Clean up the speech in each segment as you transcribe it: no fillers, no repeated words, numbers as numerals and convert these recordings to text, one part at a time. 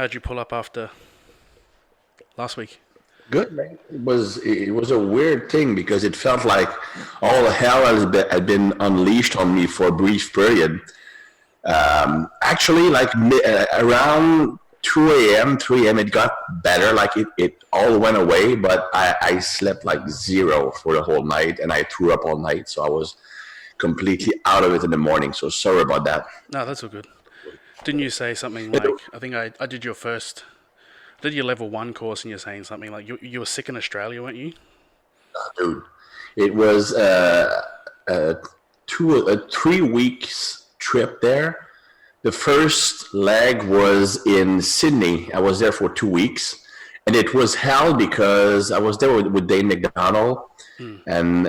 How'd you pull up after last week? Good, man. It was a weird thing because it felt like all hell had been unleashed on me for a brief period. Actually, like around 2 a.m., 3 a.m., it got better. Like it all went away, but I slept like zero for the whole night, and I threw up all night. So I was completely out of it in the morning. So sorry about that. No, that's all good. Didn't you say something like, I think I did your level 1 course, and you're saying something like you were sick in Australia, weren't you? Dude, it was a 3 weeks trip there. The first leg was in Sydney. I was there for 2 weeks, and it was hell because I was there with Dane McDonald, and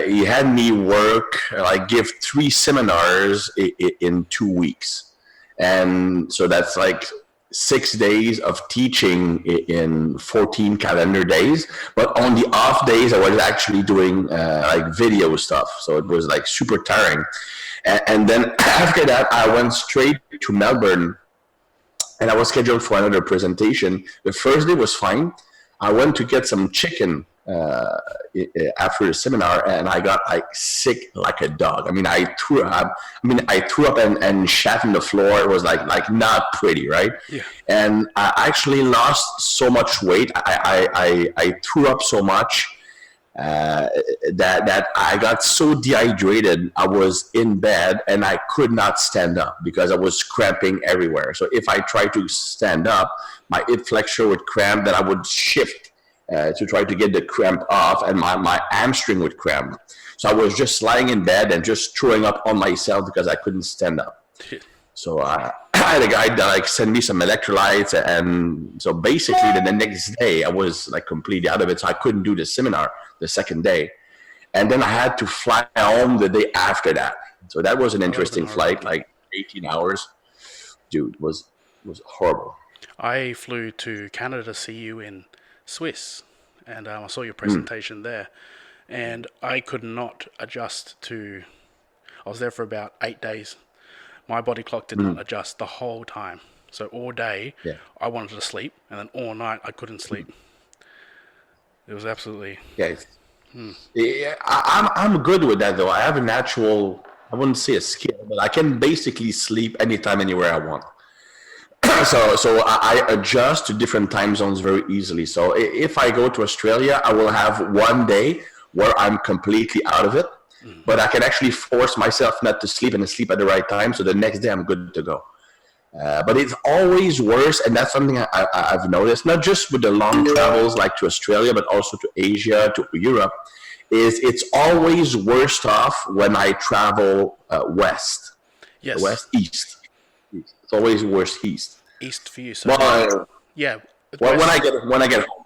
he had me give 3 seminars in 2 weeks, and so that's like 6 days of teaching in 14 calendar days. But on the off days, I was actually doing like video stuff, so it was like super tiring. And then after that, I went straight to Melbourne, and I was scheduled for another presentation. The first day was fine. I went to get some chicken after the seminar, and I got like sick like a dog. I mean, I threw up. And shat on the floor. It was like not pretty, right? Yeah. And I actually lost so much weight. I threw up so much that I got so dehydrated. I was in bed and I could not stand up because I was cramping everywhere. So if I tried to stand up, my hip flexor would cramp. Then I would shift to try to get the cramp off, and my hamstring would cramp. So I was just lying in bed and just throwing up on myself because I couldn't stand up. So I had a guy that sent me some electrolytes, and so basically the next day I was like completely out of it. So I couldn't do the seminar the second day, and then I had to fly home the day after that. So that was an interesting flight, like 18 hours. Dude, was horrible. I flew to Canada to see you in Swiss, and I saw your presentation there, and I could not adjust to. I was there for about 8 days. My body clock did not adjust the whole time. So all day, I wanted to sleep, and then all night I couldn't sleep. It was absolutely... Yeah, I'm good with that, though. I have a natural, I wouldn't say a skill, but I can basically sleep anytime, anywhere I want. So I adjust to different time zones very easily. So if I go to Australia, I will have one day where I'm completely out of it. But I can actually force myself not to sleep and sleep at the right time. So the next day I'm good to go. But it's always worse. And that's something I've noticed, not just with the long travels like to Australia, but also to Asia, to Europe, is it's always worse off when I travel west. Yes. East. It's always worse east. East for you. So yeah. When I get home.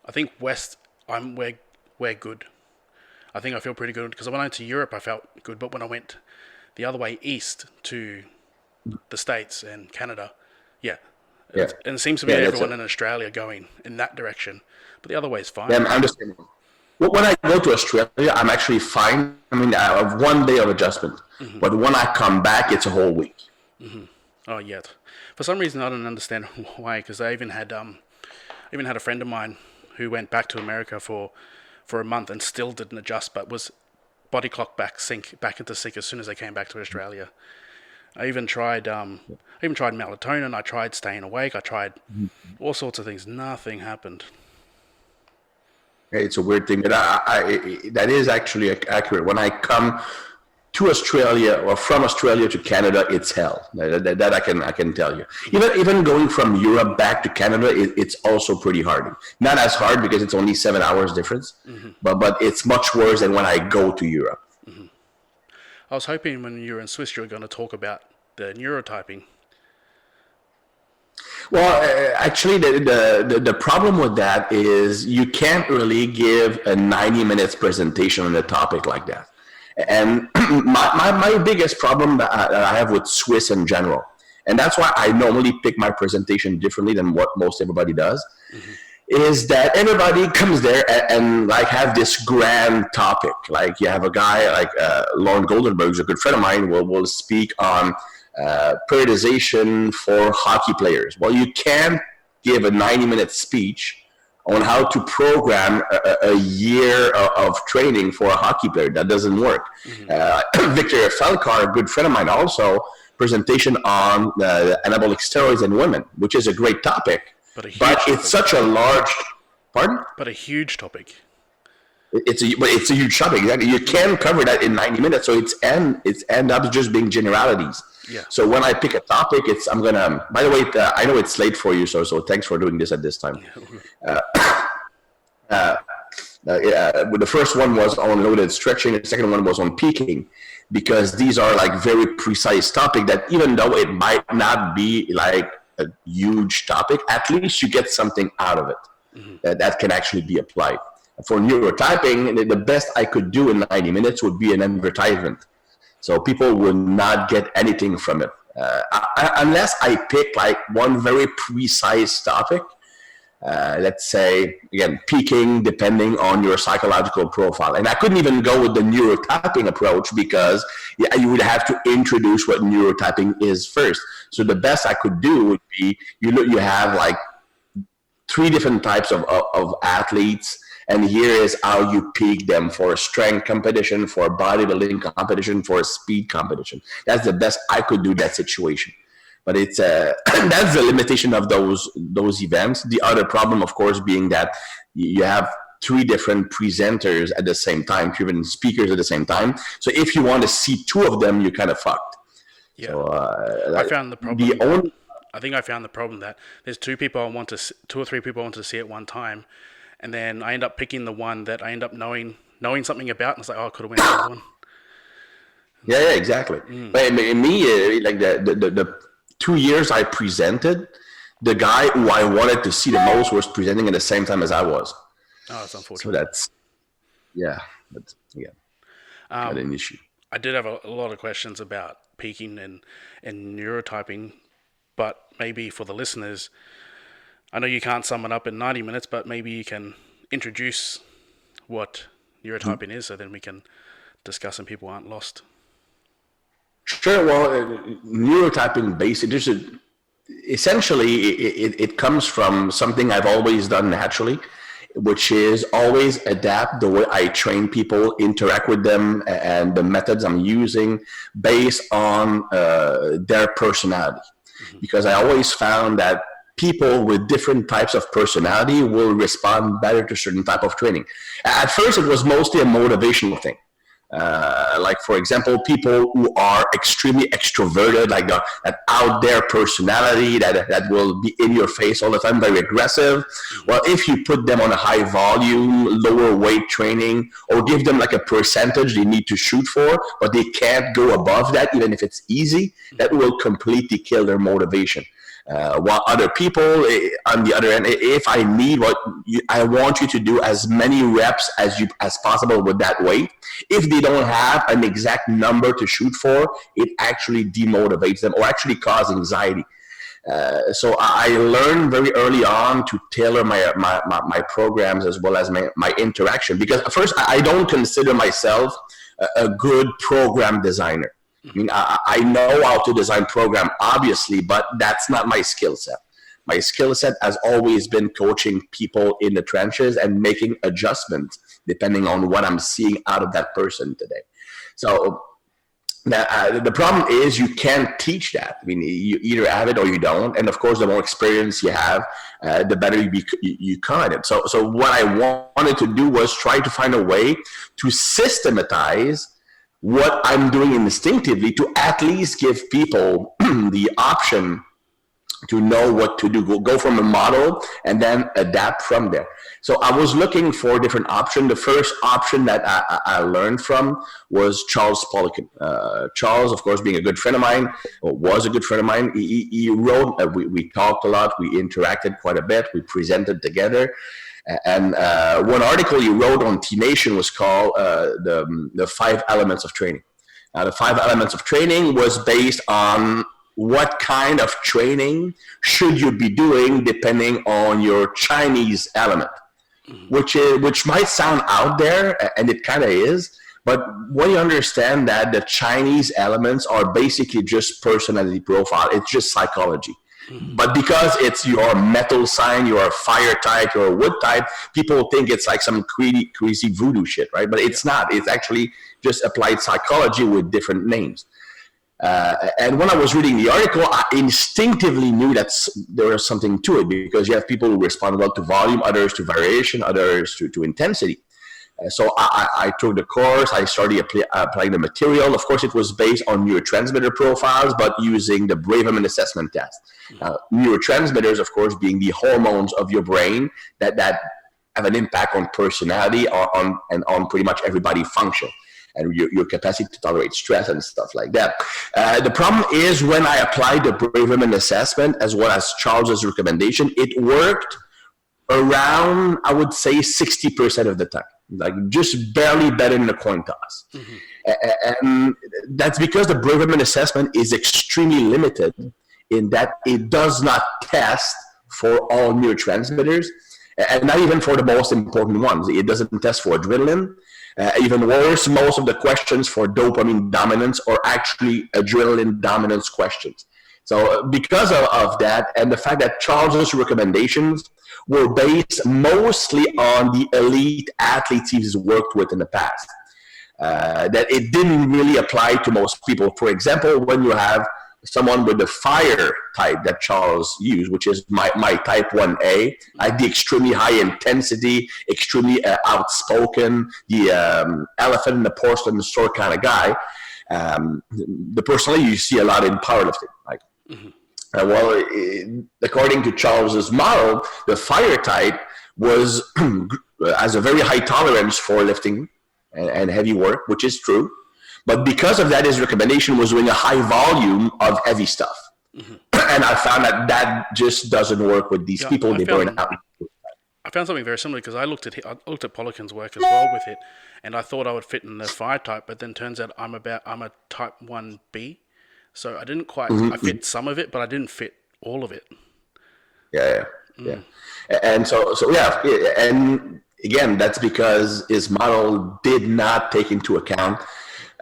I think west, we're good. I think I feel pretty good because when I went to Europe, I felt good. But when I went the other way east to the States and Canada, and it seems to be everyone in Australia going in that direction. But the other way is fine. Yeah, I understand. Well, when I go to Australia, I'm actually fine. I mean, I have 1 day of adjustment. But when I come back, it's a whole week. Oh, yeah. For some reason, I don't understand why. Because I even had a friend of mine who went back to America for a month and still didn't adjust, but was body clock back into sync as soon as they came back to Australia. I even tried melatonin. I tried staying awake. I tried all sorts of things. Nothing happened. It's a weird thing, but that is actually accurate. When I come to Australia or from Australia to Canada, it's hell. That I can tell you. Even going from Europe back to Canada, it's also pretty hard. Not as hard because it's only 7 hours difference, but it's much worse than when I go to Europe. I was hoping when you were in Swiss, you were going to talk about the neurotyping. Well, actually, the problem with that is you can't really give a 90 minutes presentation on a topic like that. And my biggest problem that I have with Swiss in general, and that's why I normally pick my presentation differently than what most everybody does, is that everybody comes there and like have this grand topic. Like you have a guy like Lauren Goldenberg, who's a good friend of mine, will speak on periodization for hockey players. Well, you can't give a 90-minute speech on how to program a year of training for a hockey player. That doesn't work. Victor Falcar, a good friend of mine, also presentation on anabolic steroids in women, which is a great topic. But it's such a large, pardon? But a huge topic. It's a huge topic. Exactly. You can't cover that in 90 minutes, so it's end up just being generalities. Yeah. So when I pick a topic, I'm gonna. By the way, I know it's late for you, so thanks for doing this at this time. The first one was on loaded stretching. The second one was on peaking, because these are like very precise topic that even though it might not be like a huge topic, at least you get something out of it that can actually be applied. For neurotyping, the best I could do in 90 minutes would be an advertisement. So people will not get anything from it. Unless I pick like one very precise topic, let's say, again, peaking depending on your psychological profile. And I couldn't even go with the neurotyping approach because you would have to introduce what neurotyping is first. So the best I could do would be, you have like 3 different types of athletes, and here is how you peak them for a strength competition, for a bodybuilding competition, for a speed competition. That's the best I could do that situation. But it's that's the limitation of those events. The other problem, of course, being that you have 3 different presenters at the same time, 3 different speakers at the same time. So if you want to see 2 of them, you're kind of fucked. Yeah. So, I found the problem. I think I found the problem that there's 2 or 3 people I want to see at one time. And then I end up picking the one that I end up knowing something about, and it's like, oh, I could have went to that one. Yeah, exactly. But me, like the 2 years I presented, the guy who I wanted to see the most was presenting at the same time as I was. Oh, that's unfortunate. So that's not an issue. I did have a lot of questions about peaking and neurotyping, but maybe for the listeners, I know you can't sum it up in 90 minutes, but maybe you can introduce what neurotyping is, so then we can discuss and people aren't lost. Sure. Well, neurotyping basically, essentially, it comes from something I've always done naturally, which is always adapt the way I train people, interact with them, and the methods I'm using based on their personality. Because I always found that people with different types of personality will respond better to certain type of training. At first, it was mostly a motivational thing. Like, for example, people who are extremely extroverted, like that out there personality that will be in your face all the time, very aggressive. Well, if you put them on a high volume, lower weight training, or give them like a percentage they need to shoot for, but they can't go above that, even if it's easy, that will completely kill their motivation. While other people, on the other end, if I need I want you to do as many reps as possible with that weight. If they don't have an exact number to shoot for, it actually demotivates them or actually cause anxiety. So I learned very early on to tailor my programs as well as my interaction, because at first I don't consider myself a good program designer. I mean, I know how to design program, obviously, but that's not my skill set. My skill set has always been coaching people in the trenches and making adjustments depending on what I'm seeing out of that person today. So the problem is you can't teach that. I mean, you either have it or you don't. And of course, the more experience you have, the better you come at it. So what I wanted to do was try to find a way to systematize what I'm doing instinctively to at least give people the option to know what to do, go from a model and then adapt from there. So I was looking for different options. The first option that I learned from was Charles Poliquin. Charles, of course, being a good friend of mine, or was a good friend of mine, he wrote, we talked a lot, we interacted quite a bit, we presented together. And one article he wrote on T-Nation was called the 5 Elements of Training. The 5 Elements of Training was based on what kind of training should you be doing depending on your Chinese element, which might sound out there, and it kind of is, But when you understand that the Chinese elements are basically just personality profile, it's just psychology. But because it's your metal sign, your fire type, your wood type, people think it's like some crazy voodoo shit, right? But it's not. It's actually just applied psychology with different names. And when I was reading the article, I instinctively knew that there was something to it, because you have people who respond well to volume, others to variation, others to intensity. So I took the course. I started applying the material. Of course, it was based on neurotransmitter profiles, but using the Braverman assessment test. Neurotransmitters, of course, being the hormones of your brain that have an impact on personality and on pretty much everybody function, and your capacity to tolerate stress and stuff like that. The problem is when I applied the Braverman assessment as well as Charles's recommendation, it worked around, I would say, 60% of the time. Like just barely better than a coin toss. And that's because the Braverman assessment is extremely limited in that it does not test for all neurotransmitters, and not even for the most important ones. It doesn't test for adrenaline. Even worse, most of the questions for dopamine dominance are actually adrenaline dominance questions. So because of that, and the fact that Charles's recommendations were based mostly on the elite athletes he's worked with in the past, that it didn't really apply to most people. For example, when you have someone with the fire type that Charles used, which is my type 1A, like the extremely high intensity, extremely outspoken, the elephant in the porcelain store kind of guy, the personality you see a lot in powerlifting. Like, well, according to Charles's model, the fire type has a very high tolerance for lifting and heavy work, which is true. But because of that, his recommendation was doing a high volume of heavy stuff. And I found that just doesn't work with these people. They burn out. I found something very similar, because I looked at Poliquin's work as well with it, and I thought I would fit in the fire type, but then turns out I'm a type 1B. So I didn't quite, I fit some of it, but I didn't fit all of it. Yeah. And so and again, that's because his model did not take into account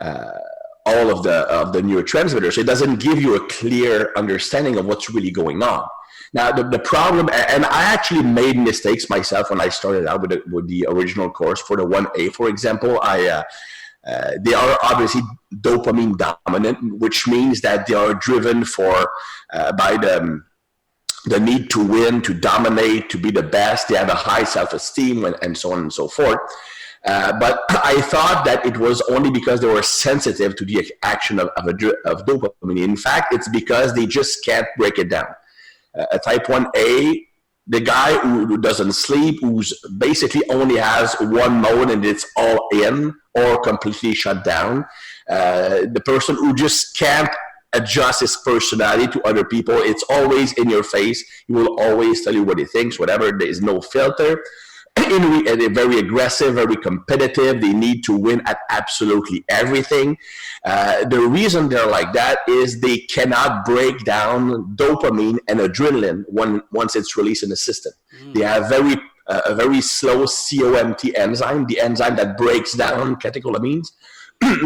all of the neurotransmitters. It doesn't give you a clear understanding of what's really going on. Now, the problem, and I actually made mistakes myself when I started out with the original course for the 1A, for example. They are obviously dopamine dominant, which means that they are driven by the need to win, to dominate, to be the best. They have a high self-esteem and so on and so forth. But I thought that it was only because they were sensitive to the action of dopamine. In fact, it's because they just can't break it down. A type 1A, the guy who doesn't sleep, who's basically only has one mode and it's all in or completely shut down. The person who just can't adjust his personality to other people. It's always in your face. He will always tell you what he thinks, whatever. There is no filter. They're very aggressive, very competitive. They need to win at absolutely everything. The reason they're like that is they cannot break down dopamine and adrenaline once it's released in the system. They have a very slow COMT enzyme, the enzyme that breaks down catecholamines.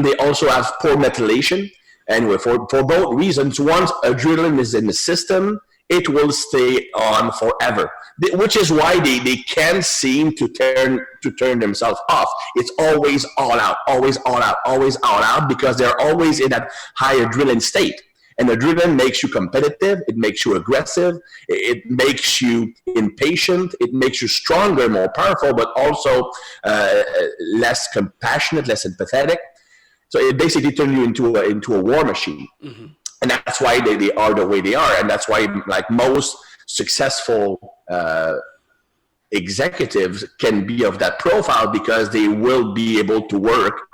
They also have poor methylation. Anyway, for both reasons, once adrenaline is in the system, it will stay on forever, which is why they can't seem to turn themselves off. It's always all out, always all out, always all out, because they're always in that high adrenaline state. And adrenaline makes you competitive, it makes you aggressive, it makes you impatient, it makes you stronger, more powerful, but also less compassionate, less empathetic. So it basically turns you into a war machine. Mm-hmm. And that's why they are the way they are. And that's why, like, most successful executives can be of that profile, because they will be able to work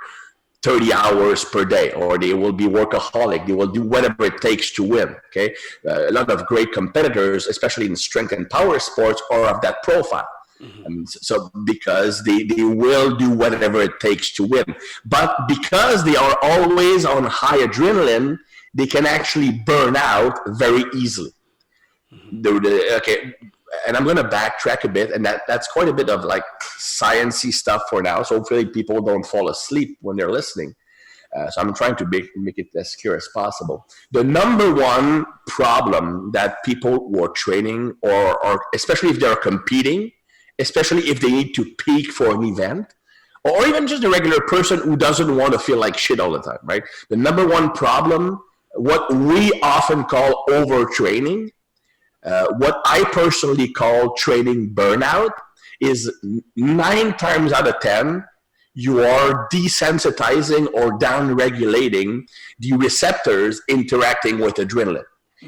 30 hours per day, or they will be workaholic. They will do whatever it takes to win. Okay, a lot of great competitors, especially in strength and power sports, are of that profile. Mm-hmm. So because they will do whatever it takes to win, but because they are always on high adrenaline, they can actually burn out very easily. Mm-hmm. Okay, and I'm going to backtrack a bit, and that's quite a bit of like sciencey stuff for now. So hopefully people don't fall asleep when they're listening. So I'm trying to make it as clear as possible. The number one problem that people who are training, or especially if they're competing, especially if they need to peak for an event, or even just a regular person who doesn't want to feel like shit all the time, right? The number one problem, what we often call overtraining, what I personally call training burnout, is 9 times out of 10, you are desensitizing or down-regulating the receptors interacting with adrenaline.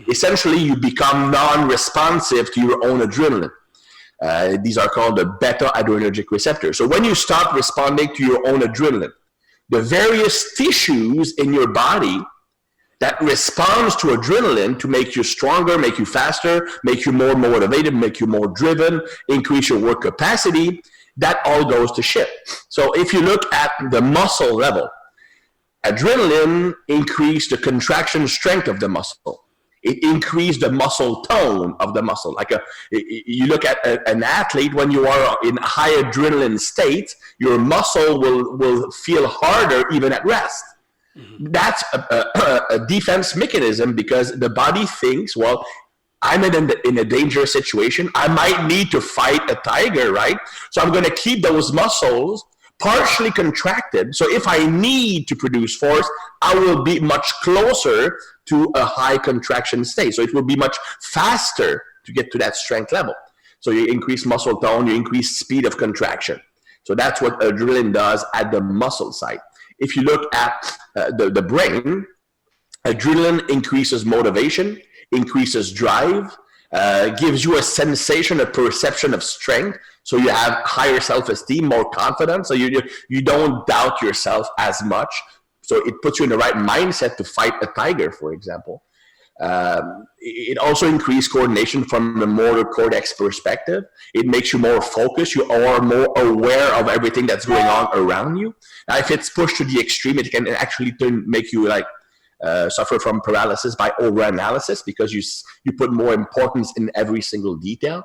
Essentially, you become non-responsive to your own adrenaline. These are called the beta-adrenergic receptors. So when you stop responding to your own adrenaline, the various tissues in your body that responds to adrenaline to make you stronger, make you faster, make you more motivated, make you more driven, increase your work capacity, that all goes to shit. So if you look at the muscle level, adrenaline increased the contraction strength of the muscle. It increased the muscle tone of the muscle. Like you look at an athlete, when you are in a high adrenaline state, your muscle will feel harder even at rest. That's a defense mechanism, because the body thinks, well, I'm in a dangerous situation. I might need to fight a tiger, right? So I'm going to keep those muscles partially contracted. So if I need to produce force, I will be much closer to a high contraction state. So it will be much faster to get to that strength level. So you increase muscle tone, you increase speed of contraction. So that's what adrenaline does at the muscle side. If you look at the brain, adrenaline increases motivation, increases drive, gives you a sensation, a perception of strength. So you have higher self-esteem, more confidence. So you don't doubt yourself as much. So it puts you in the right mindset to fight a tiger, for example. It also increases coordination from the motor cortex perspective. It makes you more focused. You are more aware of everything that's going on around you. Now, if it's pushed to the extreme, it can actually make you like suffer from paralysis by overanalysis, because you put more importance in every single detail.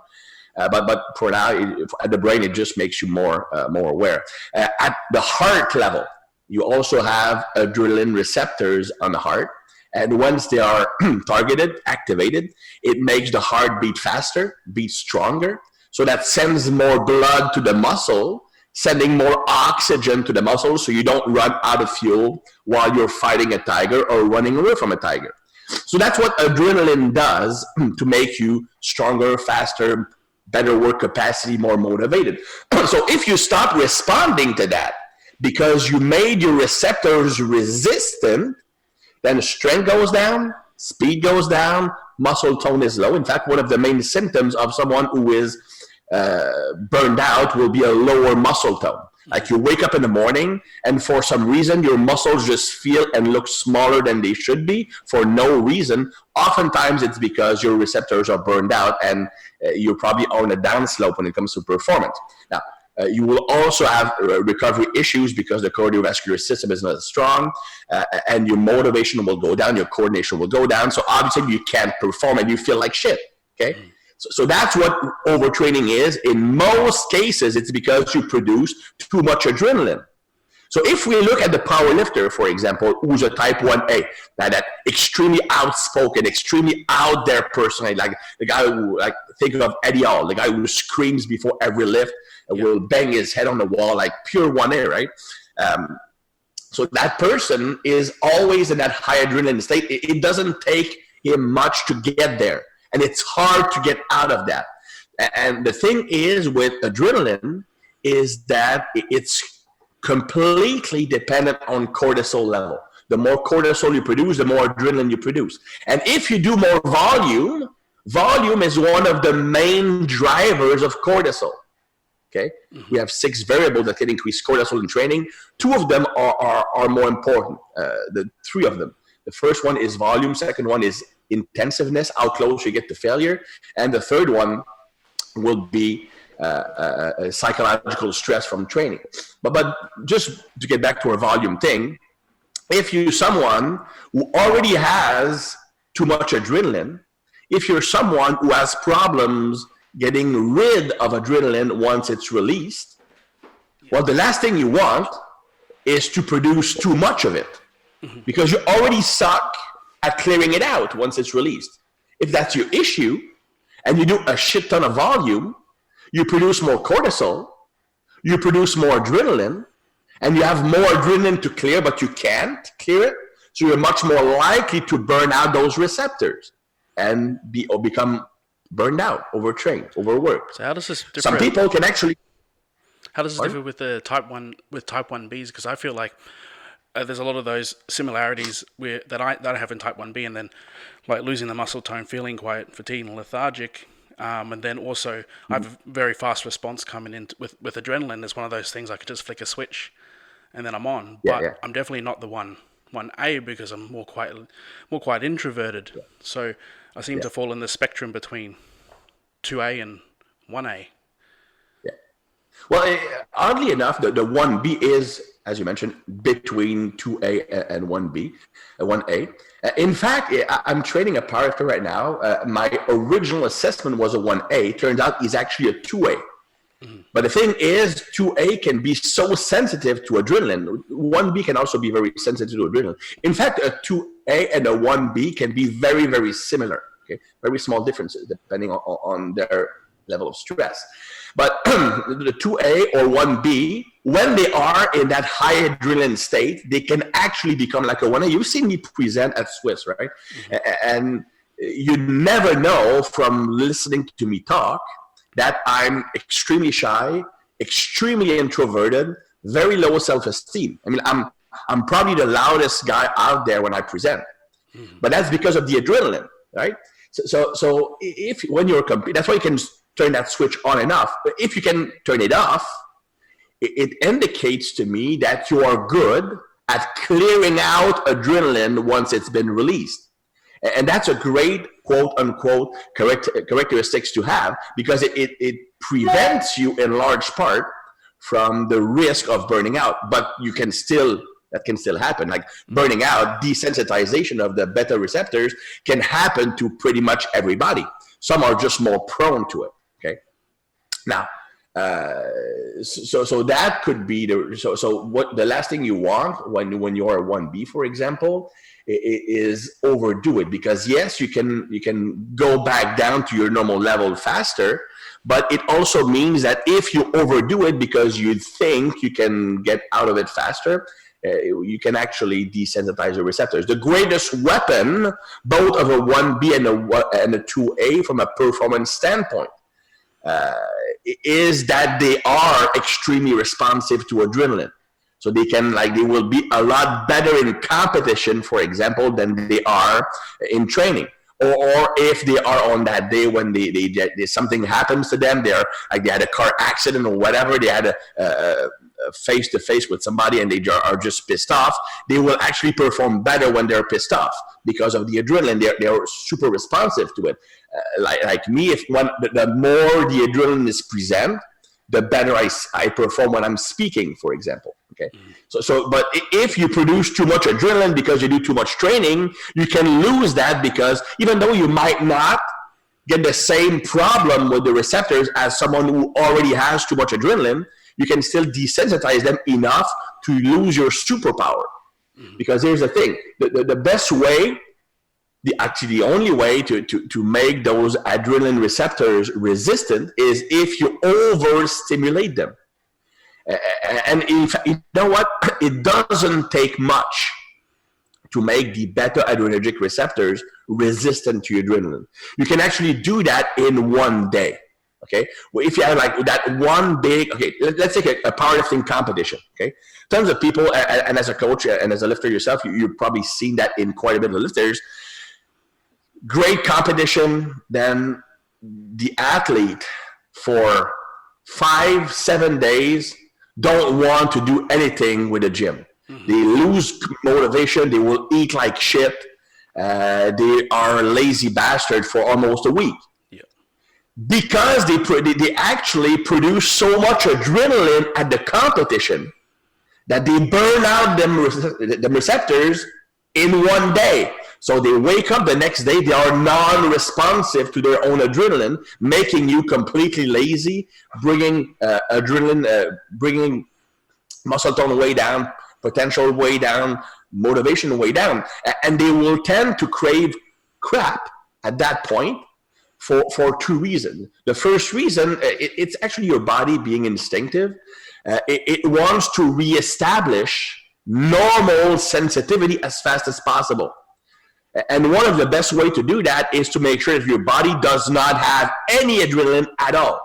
But for now, at the brain, it just makes you more aware. At the heart level, you also have adrenaline receptors on the heart. And once they are targeted, activated, it makes the heart beat faster, beat stronger. So that sends more blood to the muscle, sending more oxygen to the muscle, so you don't run out of fuel while you're fighting a tiger or running away from a tiger. So that's what adrenaline does to make you stronger, faster, better work capacity, more motivated. So if you stop responding to that because you made your receptors resistant, then strength goes down, speed goes down, muscle tone is low. In fact, one of the main symptoms of someone who is burned out will be a lower muscle tone. Like you wake up in the morning and for some reason your muscles just feel and look smaller than they should be for no reason. Oftentimes it's because your receptors are burned out and you're probably on a downslope when it comes to performance. Now, you will also have recovery issues because the cardiovascular system is not as strong, and your motivation will go down, your coordination will go down. So obviously you can't perform and you feel like shit, okay? So that's what overtraining is. In most cases, it's because you produce too much adrenaline. So if we look at the powerlifter, for example, who's a type 1A, that extremely outspoken, extremely out there personality, like the guy who, like, think of Eddie Hall, the guy who screams before every lift, will bang his head on the wall, like pure 1A, right? So that person is always in that high adrenaline state. It doesn't take him much to get there. And it's hard to get out of that. And the thing is with adrenaline is that it's completely dependent on cortisol level. The more cortisol you produce, the more adrenaline you produce. And if you do more volume, volume is one of the main drivers of cortisol. Okay? We have 6 variables that can increase cortisol in training. 2 of them are more important, the 3 of them. The first one is volume, second one is intensiveness, how close you get to failure, and the third one will be psychological stress from training. But just to get back to our volume thing, if you're someone who already has too much adrenaline, if you're someone who has problems getting rid of adrenaline once it's released, well, the last thing you want is to produce too much of it, because you already suck at clearing it out once it's released. If that's your issue, and you do a shit ton of volume, you produce more cortisol, you produce more adrenaline, and you have more adrenaline to clear, but you can't clear it. So you're much more likely to burn out those receptors and become burned out, overtrained, overworked. So how does this differ? Some people can actually. How does this differ with the type 1Bs? Because I feel like there's a lot of those similarities that I have in type 1B, and then like losing the muscle tone, feeling quite fatigued and lethargic. And then also I have a very fast response coming in with adrenaline. It's one of those things I could just flick a switch and then I'm on. But I'm definitely not the 1A because I'm more quite introverted. Yeah. So I seem to fall in the spectrum between 2A and 1A. Yeah. Well, oddly enough, the 1B is, as you mentioned, between 2A and 1B, 1A. In fact, I'm training a powerlifter right now. My original assessment was a 1A. Turns out he's actually a 2A. Mm-hmm. But the thing is, 2A can be so sensitive to adrenaline. 1B can also be very sensitive to adrenaline. In fact, a 2A and a 1B can be very, very similar. Okay, very small differences depending on their level of stress. But the 2A or 1B, when they are in that high adrenaline state, they can actually become like a 1A. You've seen me present at Swiss, right? Mm-hmm. And you never know from listening to me talk that I'm extremely shy, extremely introverted, very low self-esteem. I mean, I'm probably the loudest guy out there when I present. Mm-hmm. But that's because of the adrenaline, right? So if when you're competing, that's why you can turn that switch on and off. But if you can turn it off, it indicates to me that you are good at clearing out adrenaline once it's been released. And that's a great quote unquote characteristics to have, because it prevents you in large part from the risk of burning out. But that can still happen. Like burning out, desensitization of the beta receptors can happen to pretty much everybody. Some are just more prone to it. Okay. Now, so that could be so what the last thing you want when you are a 1B, for example, is overdo it, because yes, you can go back down to your normal level faster, but it also means that if you overdo it because you think you can get out of it faster, you can actually desensitize your receptors. The greatest weapon, both of a 1B and a 2A from a performance standpoint, is that they are extremely responsive to adrenaline. So they will be a lot better in competition, for example, than they are in training. Or if they are on that day when they something happens to them, they had a car accident or whatever, they had a face-to-face with somebody and they are just pissed off, they will actually perform better when they're pissed off because of the adrenaline. They're super responsive to it. Like me, the more the adrenaline is present, the better I perform when I'm speaking, for example. Okay. But if you produce too much adrenaline because you do too much training, you can lose that, because even though you might not get the same problem with the receptors as someone who already has too much adrenaline, you can still desensitize them enough to lose your superpower. Mm-hmm. Because here's the thing, the best way, the only way to make those adrenaline receptors resistant is if you overstimulate them. And in fact, you know what? It doesn't take much to make the beta adrenergic receptors resistant to adrenaline. You can actually do that in one day. Okay, well, if you have like that one big, okay, let's take a powerlifting competition. Okay, tons of people, and as a coach and as a lifter yourself, you've probably seen that in quite a bit of lifters. Great competition, then the athlete for 5-7 days don't want to do anything with the gym. Mm-hmm. They lose motivation. They will eat like shit. They are lazy bastard for almost a week. Yeah. Because they actually produce so much adrenaline at the competition that they burn out them receptors in one day. So they wake up the next day, they are non-responsive to their own adrenaline, making you completely lazy, bringing bringing muscle tone way down, potential way down, motivation way down. And they will tend to crave crap at that point for two reasons. The first reason, it's actually your body being instinctive. It wants to reestablish normal sensitivity as fast as possible. And one of the best way to do that is to make sure that your body does not have any adrenaline at all,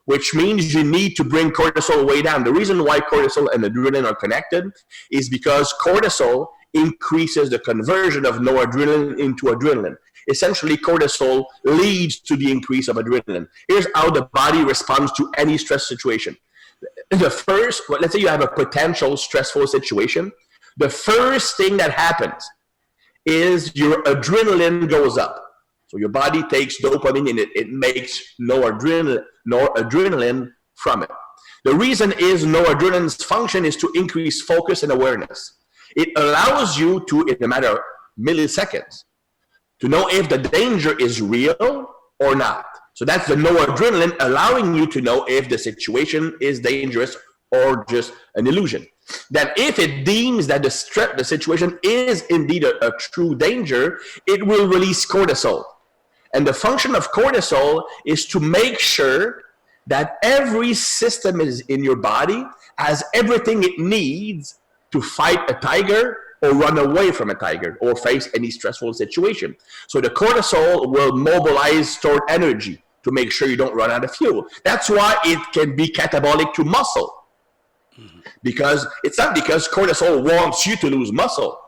which means you need to bring cortisol way down. The reason why cortisol and adrenaline are connected is because cortisol increases the conversion of noradrenaline into adrenaline. Essentially, cortisol leads to the increase of adrenaline. Here's how the body responds to any stress situation. Let's say you have a potential stressful situation. The first thing that happens is your adrenaline goes up. So your body takes dopamine and it makes noradrenaline from it. The reason is noradrenaline's function is to increase focus and awareness. It allows you to, in a matter of milliseconds, to know if the danger is real or not. So that's the noradrenaline allowing you to know if the situation is dangerous or just an illusion. Then if it deems that the situation is indeed a true danger, it will release cortisol. And the function of cortisol is to make sure that every system in your body has everything it needs to fight a tiger or run away from a tiger or face any stressful situation. So the cortisol will mobilize stored energy to make sure you don't run out of fuel. That's why it can be catabolic to muscle. Because it's not because cortisol wants you to lose muscle.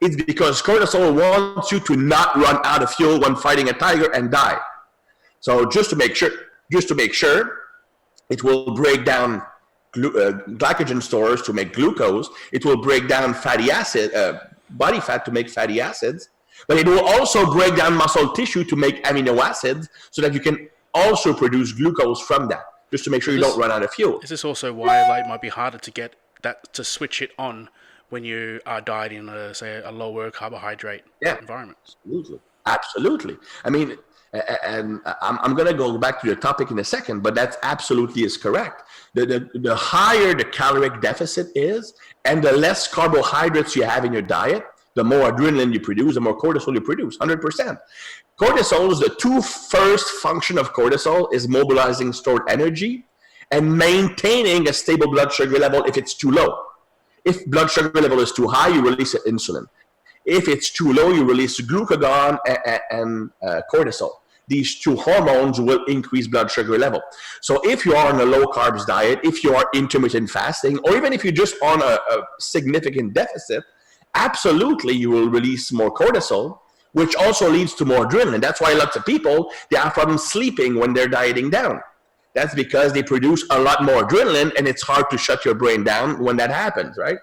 It's because cortisol wants you to not run out of fuel when fighting a tiger and die. So just to make sure, it will break down glycogen stores to make glucose. It will break down fatty acid, body fat to make fatty acids. But it will also break down muscle tissue to make amino acids so that you can also produce glucose from that, just to make sure you don't run out of fuel. Is this also why it might be harder to get that to switch it on when you are dieting in say a lower carbohydrate environment? Absolutely. I mean, and I'm going to go back to the topic in a second, but that absolutely is correct. The higher the caloric deficit is and the less carbohydrates you have in your diet, the more adrenaline you produce, the more cortisol you produce, 100%. Cortisol, the two first function of cortisol is mobilizing stored energy and maintaining a stable blood sugar level if it's too low. If blood sugar level is too high, you release insulin. If it's too low, you release glucagon and cortisol. These two hormones will increase blood sugar level. So if you are on a low carbs diet, if you are intermittent fasting, or even if you're just on a significant deficit, absolutely you will release more cortisol, which also leads to more adrenaline. That's why lots of people, they have problems sleeping when they're dieting down. That's because they produce a lot more adrenaline and it's hard to shut your brain down when that happens, right?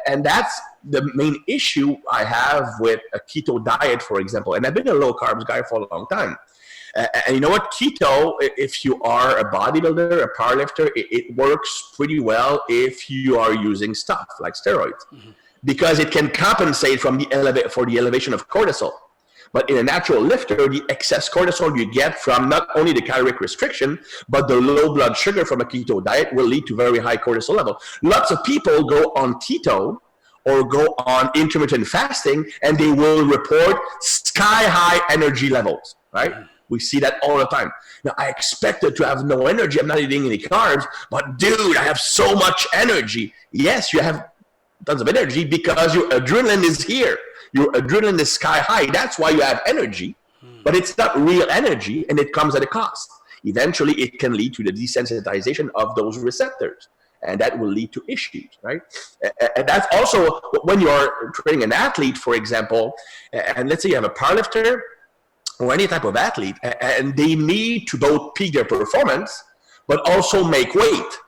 And that's the main issue I have with a keto diet, for example. And I've been a low carbs guy for a long time. And you know what? Keto, if you are a bodybuilder, a powerlifter, it works pretty well if you are using stuff like steroids, because it can compensate for the elevation of cortisol. But in a natural lifter, the excess cortisol you get from not only the caloric restriction, but the low blood sugar from a keto diet will lead to very high cortisol level. Lots of people go on keto or go on intermittent fasting, and they will report sky-high energy levels, right? We see that all the time. Now, I expected to have no energy. I'm not eating any carbs, but dude, I have so much energy. Yes, you have tons of energy because your adrenaline is here. Your adrenaline is sky high. That's why you have energy, but it's not real energy, and it comes at a cost. Eventually, it can lead to the desensitization of those receptors, and that will lead to issues, right? And that's also when you are training an athlete, for example, and let's say you have a powerlifter or any type of athlete, and they need to both peak their performance, but also make weight.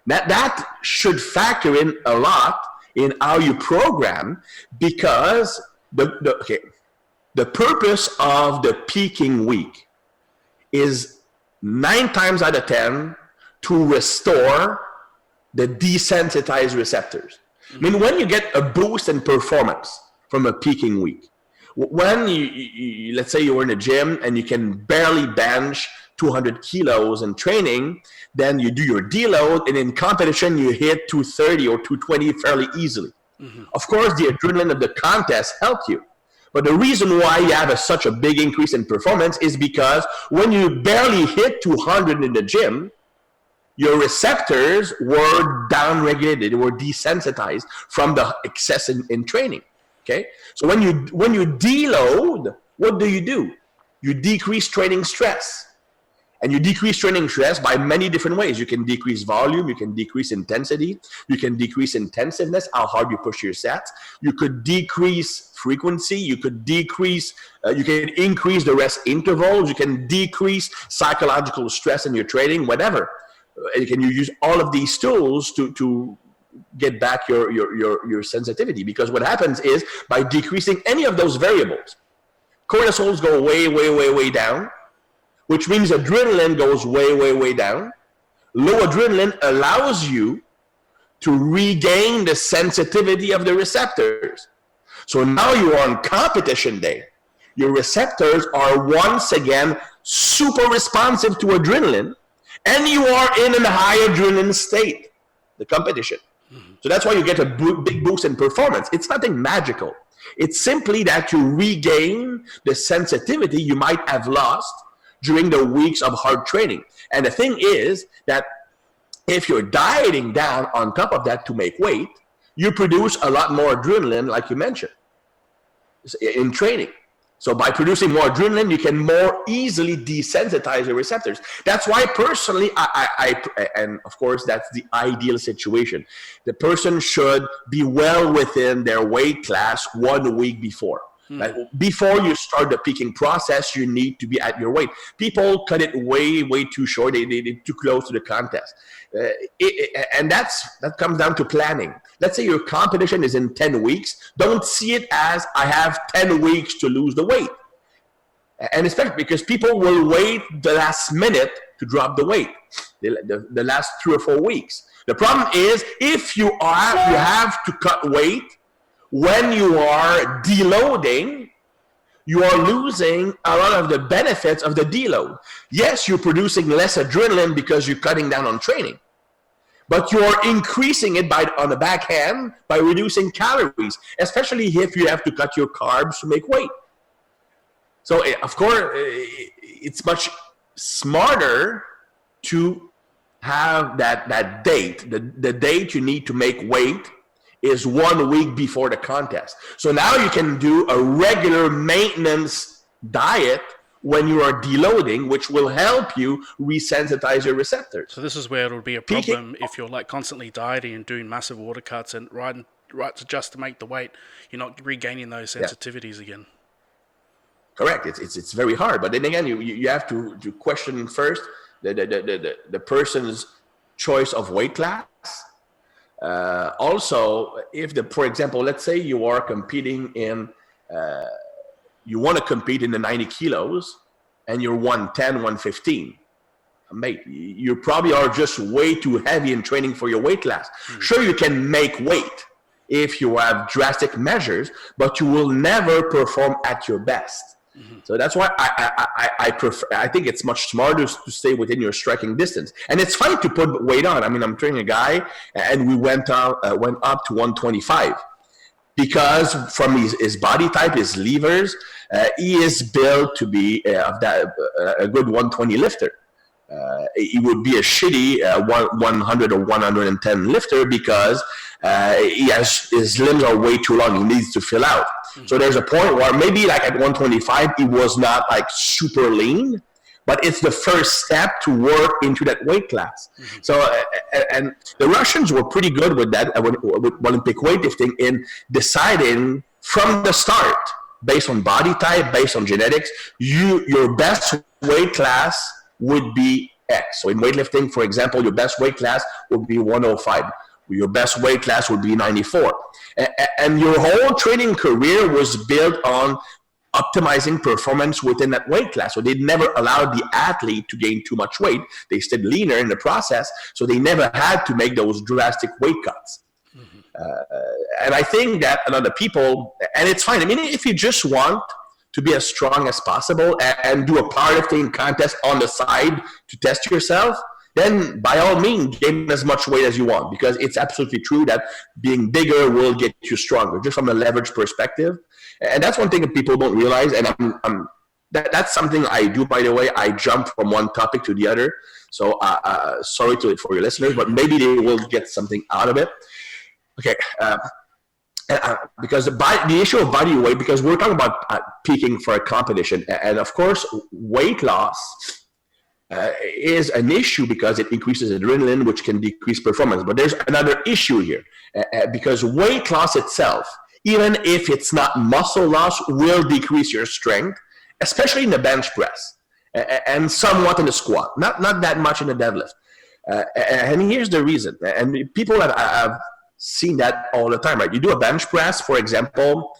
That should factor in a lot in how you program, because the purpose of the peaking week is 9 times out of 10 to restore the desensitized receptors. I mean, when you get a boost in performance from a peaking week, When let's say you're in a gym and you can barely bench 200 kilos in training, then you do your deload, and in competition you hit 230 or 220 fairly easily. Of course, the adrenaline of the contest helped you. But the reason why you have such a big increase in performance is because when you barely hit 200 in the gym, your receptors were downregulated, they were desensitized from the excess in training. Okay, so when you deload, what do? You decrease training stress. And you decrease training stress by many different ways. You can decrease volume, you can decrease intensity, you can decrease intensiveness, how hard you push your sets. You could decrease frequency, you could decrease, you can increase the rest intervals, you can decrease psychological stress in your training, whatever. You can use all of these tools to get back your sensitivity, because what happens is by decreasing any of those variables, cortisols go way down, which means adrenaline goes way down. Low adrenaline allows you to regain the sensitivity of the receptors. So now you are on competition day. Your receptors are once again super responsive to adrenaline, and you are in a high adrenaline state, the competition. So that's why you get a big boost in performance. It's nothing magical. It's simply that you regain the sensitivity you might have lost during the weeks of hard training. And the thing is that if you're dieting down on top of that to make weight, you produce a lot more adrenaline, like you mentioned, in training. So by producing more adrenaline, you can more easily desensitize your receptors. That's why personally, and of course that's the ideal situation. The person should be well within their weight class 1 week before. Like before you start the peaking process, you need to be at your weight. People cut it way too short. They're too close to the contest. And that comes down to planning. Let's say your competition is in 10 weeks. Don't see it as I have 10 weeks to lose the weight. And especially because people will wait the last minute to drop the weight, the last 3 or 4 weeks. The problem is if you have to cut weight, when you are deloading, you are losing a lot of the benefits of the deload. Yes, you're producing less adrenaline because you're cutting down on training, but you are increasing it on the back end by reducing calories, especially if you have to cut your carbs to make weight. So, of course, it's much smarter to have that date, the date you need to make weight is 1 week before the contest. So now you can do a regular maintenance diet when you are deloading, which will help you resensitize your receptors. So this is where it'll be a problem if you're like constantly dieting and doing massive water cuts and right to just to make the weight, you're not regaining those sensitivities again. Correct. It's very hard. But then again, you have to question first the person's choice of weight class. Also, for example, let's say you are competing in, you want to compete in the 90 kilos and you're 110, 115. Mate, you probably are just way too heavy in training for your weight class. Sure, you can make weight if you have drastic measures, but you will never perform at your best. So that's why I think it's much smarter to stay within your striking distance. And it's fine to put weight on. I mean, I'm training a guy, and we went up to 125 because from his body type, his levers, he is built to be a good 120 lifter. He would be a shitty 100 or 110 lifter because his limbs are way too long. He needs to fill out. So there's a point where maybe like at 125, he was not like super lean, but it's the first step to work into that weight class. So, and the Russians were pretty good with that, with Olympic weightlifting, in deciding from the start, based on body type, based on genetics, your best weight class would be X. So in weightlifting, for example, your best weight class would be 105. Your best weight class would be 94. And your whole training career was built on optimizing performance within that weight class. So they never allowed the athlete to gain too much weight. They stayed leaner in the process, so they never had to make those drastic weight cuts. And I think that a lot of people, and it's fine. I mean, if you just want to be as strong as possible and do a powerlifting contest on the side to test yourself, then by all means, gain as much weight as you want, because it's absolutely true that being bigger will get you stronger, just from a leverage perspective. And that's one thing that people don't realize. And that's something I do, by the way. I jump from one topic to the other. So sorry for your listeners, but maybe they will get something out of it. Okay. Because the issue of body weight, because we're talking about peaking for a competition, and of course, weight loss is an issue because it increases adrenaline, which can decrease performance. But there's another issue here, because weight loss itself, even if it's not muscle loss, will decrease your strength, especially in the bench press, and somewhat in the squat, not that much in the deadlift. And here's the reason, and people have seen that all the time, right? You do a bench press, for example,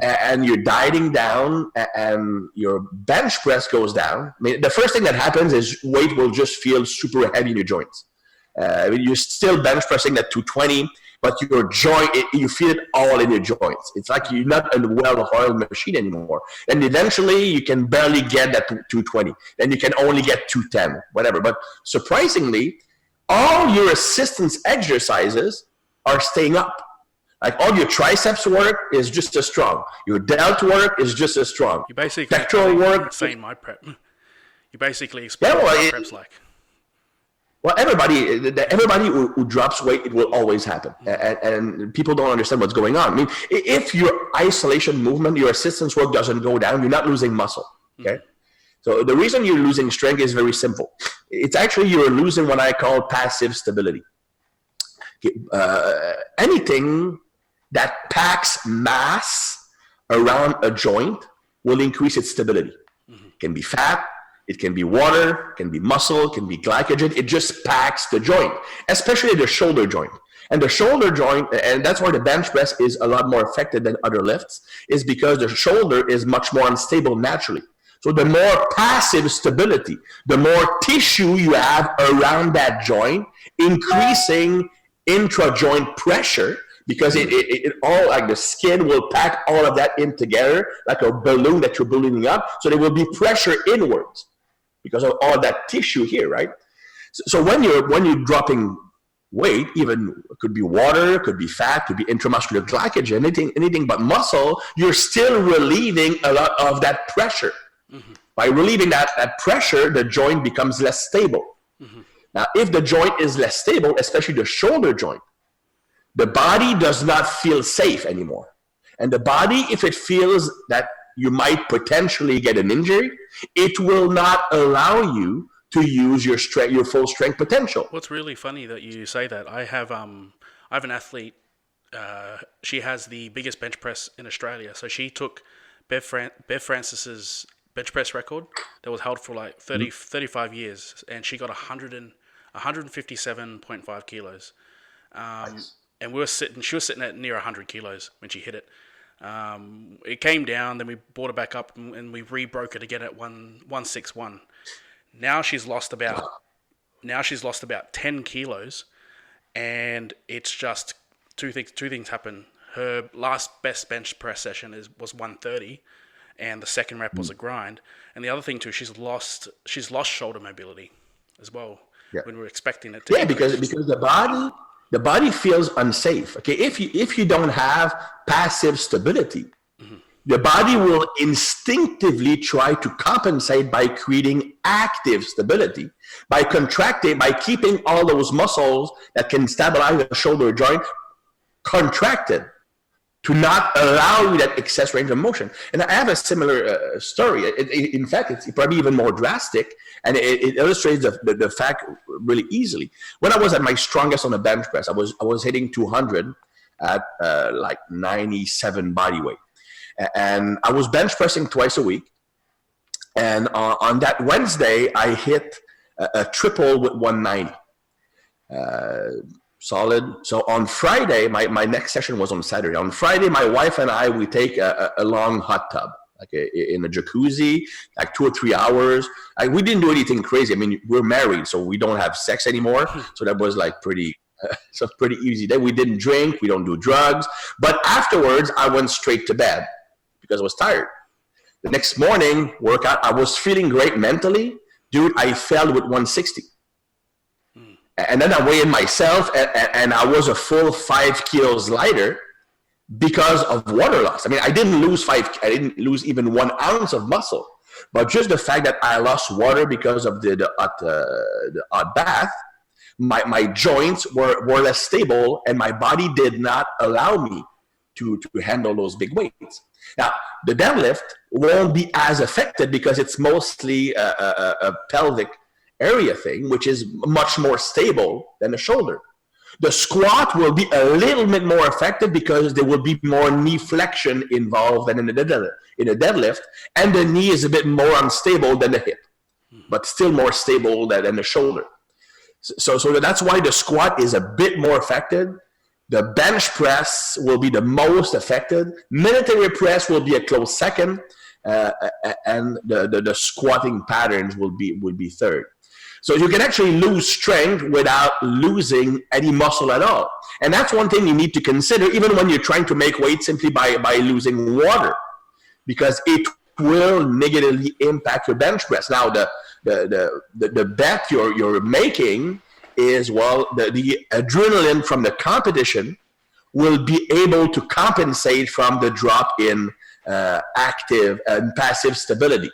and you're dieting down, and your bench press goes down. I mean, the first thing that happens is weight will just feel super heavy in your joints. You're still bench pressing at 220, but your joint, you feel it all in your joints. It's like you're not a well-oiled machine anymore. And eventually, you can barely get that 220. Then you can only get 210, whatever. But surprisingly, all your assistance exercises are staying up. Like all your triceps work is just as strong. Your delt work is just as strong. You basically pectoral work. Saying my prep. You basically explain what my prep's like. Well, everybody who drops weight, it will always happen, and people don't understand what's going on. I mean, if your isolation movement, your assistance work doesn't go down, you're not losing muscle. Okay. So the reason you're losing strength is very simple. It's actually you're losing what I call passive stability. Anything that packs mass around a joint will increase its stability. It can be fat, it can be water, it can be muscle, it can be glycogen. It just packs the joint, especially the shoulder joint. And the shoulder joint, and that's why the bench press is a lot more effective than other lifts, is because the shoulder is much more unstable naturally. So the more passive stability, the more tissue you have around that joint, increasing intra-joint pressure, because it all, like the skin will pack all of that in together like a balloon that you're ballooning up. So there will be pressure inwards because of all that tissue here, right? So when you're dropping weight, even it could be water, could be fat, could be intramuscular glycogen, anything but muscle, you're still relieving a lot of that pressure. By relieving that pressure, the joint becomes less stable. Now, if the joint is less stable, especially the shoulder joint, the body does not feel safe anymore. And the body, if it feels that you might potentially get an injury, it will not allow you to use your strength, your full strength potential. What's really funny that you say that, I have an athlete, she has the biggest bench press in Australia. So she took Bev Francis's bench press record that was held for like 35 years, and she got 157.5 kilos. Nice. And she was sitting at near 100 kilos when she hit it. It came down, then we brought it back up, and we rebroke it again at 161. Now she's lost about 10 kilos, and it's just two things happen. Her last best bench press session was 130, and the second rep was a grind. And the other thing too, she's lost shoulder mobility as well. Yeah. When we're expecting it to. Yeah, because the body feels unsafe. Okay, if you don't have passive stability, the body will instinctively try to compensate by creating active stability, by contracting, by keeping all those muscles that can stabilize the shoulder joint contracted, to not allow you that excess range of motion. And I have a similar story. In fact, it's probably even more drastic, and it illustrates the fact really easily. When I was at my strongest on the bench press, I was hitting 200 at like 97 body weight. And I was bench pressing twice a week. And on that Wednesday, I hit a triple with 190. Solid. So on Friday, my next session was on Saturday. On Friday, my wife and I, we take a long hot tub, like in a jacuzzi, like 2 or 3 hours. We didn't do anything crazy. I mean, we're married, so we don't have sex anymore. So that was like pretty So pretty easy day. We didn't drink, we don't do drugs. But afterwards, I went straight to bed because I was tired. The next morning, workout, I was feeling great mentally. Dude, I fell with 160. And then I weighed myself, and I was a full 5 kilos lighter because of water loss. I mean, I didn't lose even 1 ounce of muscle. But just the fact that I lost water because of the hot bath, my joints were less stable, and my body did not allow me to handle those big weights. Now, the deadlift won't be as affected because it's mostly a pelvic area thing, which is much more stable than the shoulder. The squat will be a little bit more affected because there will be more knee flexion involved than in a deadlift, and the knee is a bit more unstable than the hip, but still more stable than the shoulder. So that's why the squat is a bit more affected. The bench press will be the most affected. Military press will be a close second, and the squatting patterns will be third. So you can actually lose strength without losing any muscle at all. And that's one thing you need to consider, even when you're trying to make weight simply by losing water, because it will negatively impact your bench press. Now, the bet you're making is, well, the adrenaline from the competition will be able to compensate from the drop in active and passive stability,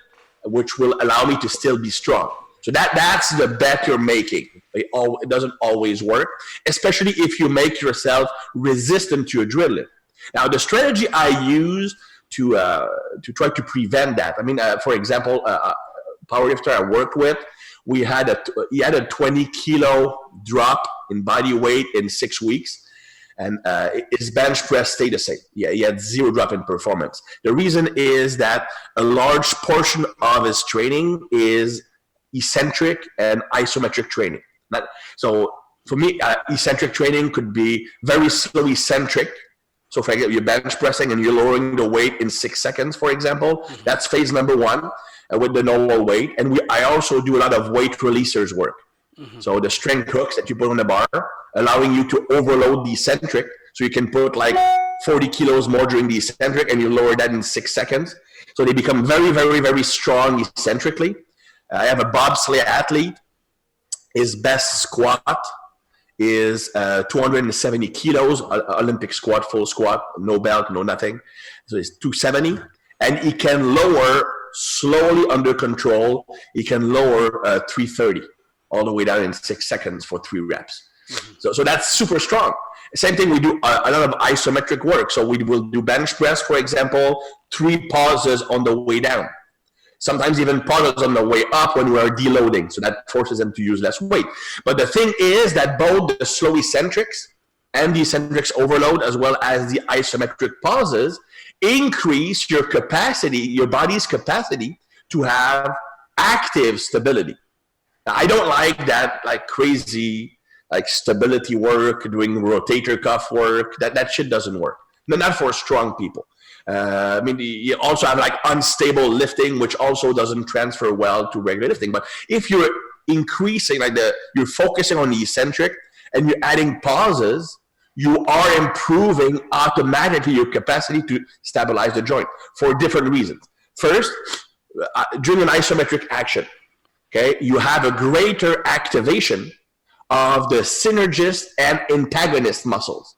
which will allow me to still be strong. So that's the bet you're making. It doesn't always work, especially if you make yourself resistant to adrenaline. Now, the strategy I use to try to prevent that, I mean, for example, powerlifter I worked with, he had a 20 kilo drop in body weight in 6 weeks, and his bench press stayed the same. Yeah, he had 0 drop in performance. The reason is that a large portion of his training is eccentric and isometric training. So for me, eccentric training could be very slow eccentric. So for example, you're bench pressing and you're lowering the weight in 6 seconds, for example. That's phase number 1 with the normal weight. And I also do a lot of weight releasers work. So the strength hooks that you put on the bar, allowing you to overload the eccentric. So you can put like 40 kilos more during the eccentric and you lower that in 6 seconds. So they become very, very, very strong eccentrically. I have a bobsleigh athlete. His best squat is 270 kilos, Olympic squat, full squat, no belt, no nothing. So it's 270. And he can lower slowly under control. He can lower 330 all the way down in 6 seconds for 3 reps. So that's super strong. Same thing, we do a lot of isometric work. So we will do bench press, for example, 3 pauses on the way down. Sometimes even pauses on the way up when we are deloading. So that forces them to use less weight. But the thing is that both the slow eccentrics and the eccentrics overload, as well as the isometric pauses, increase your capacity, your body's capacity to have active stability. Now, I don't like that like crazy like stability work, doing rotator cuff work. That shit doesn't work. No, not for strong people. I mean, you also have like unstable lifting, which also doesn't transfer well to regular lifting. But if you're increasing, you're focusing on the eccentric and you're adding pauses, you are improving automatically your capacity to stabilize the joint for different reasons. First, during an isometric action, okay, you have a greater activation of the synergist and antagonist muscles.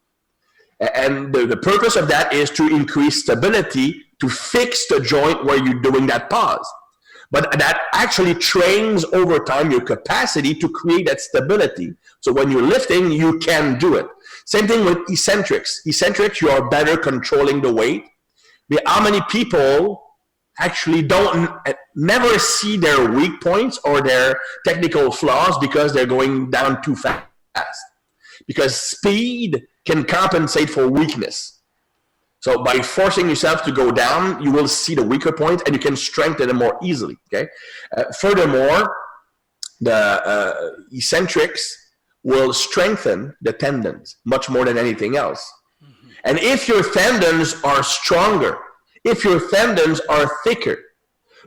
And the purpose of that is to increase stability, to fix the joint where you're doing that pause. But that actually trains over time your capacity to create that stability. So when you're lifting, you can do it. Same thing with eccentrics. Eccentrics, you are better controlling the weight. But how many people actually never see their weak points or their technical flaws because they're going down too fast? Because speed can compensate for weakness. So by forcing yourself to go down, you will see the weaker points and you can strengthen them more easily. Okay. Furthermore, the eccentrics will strengthen the tendons much more than anything else. Mm-hmm. And if your tendons are stronger, if your tendons are thicker,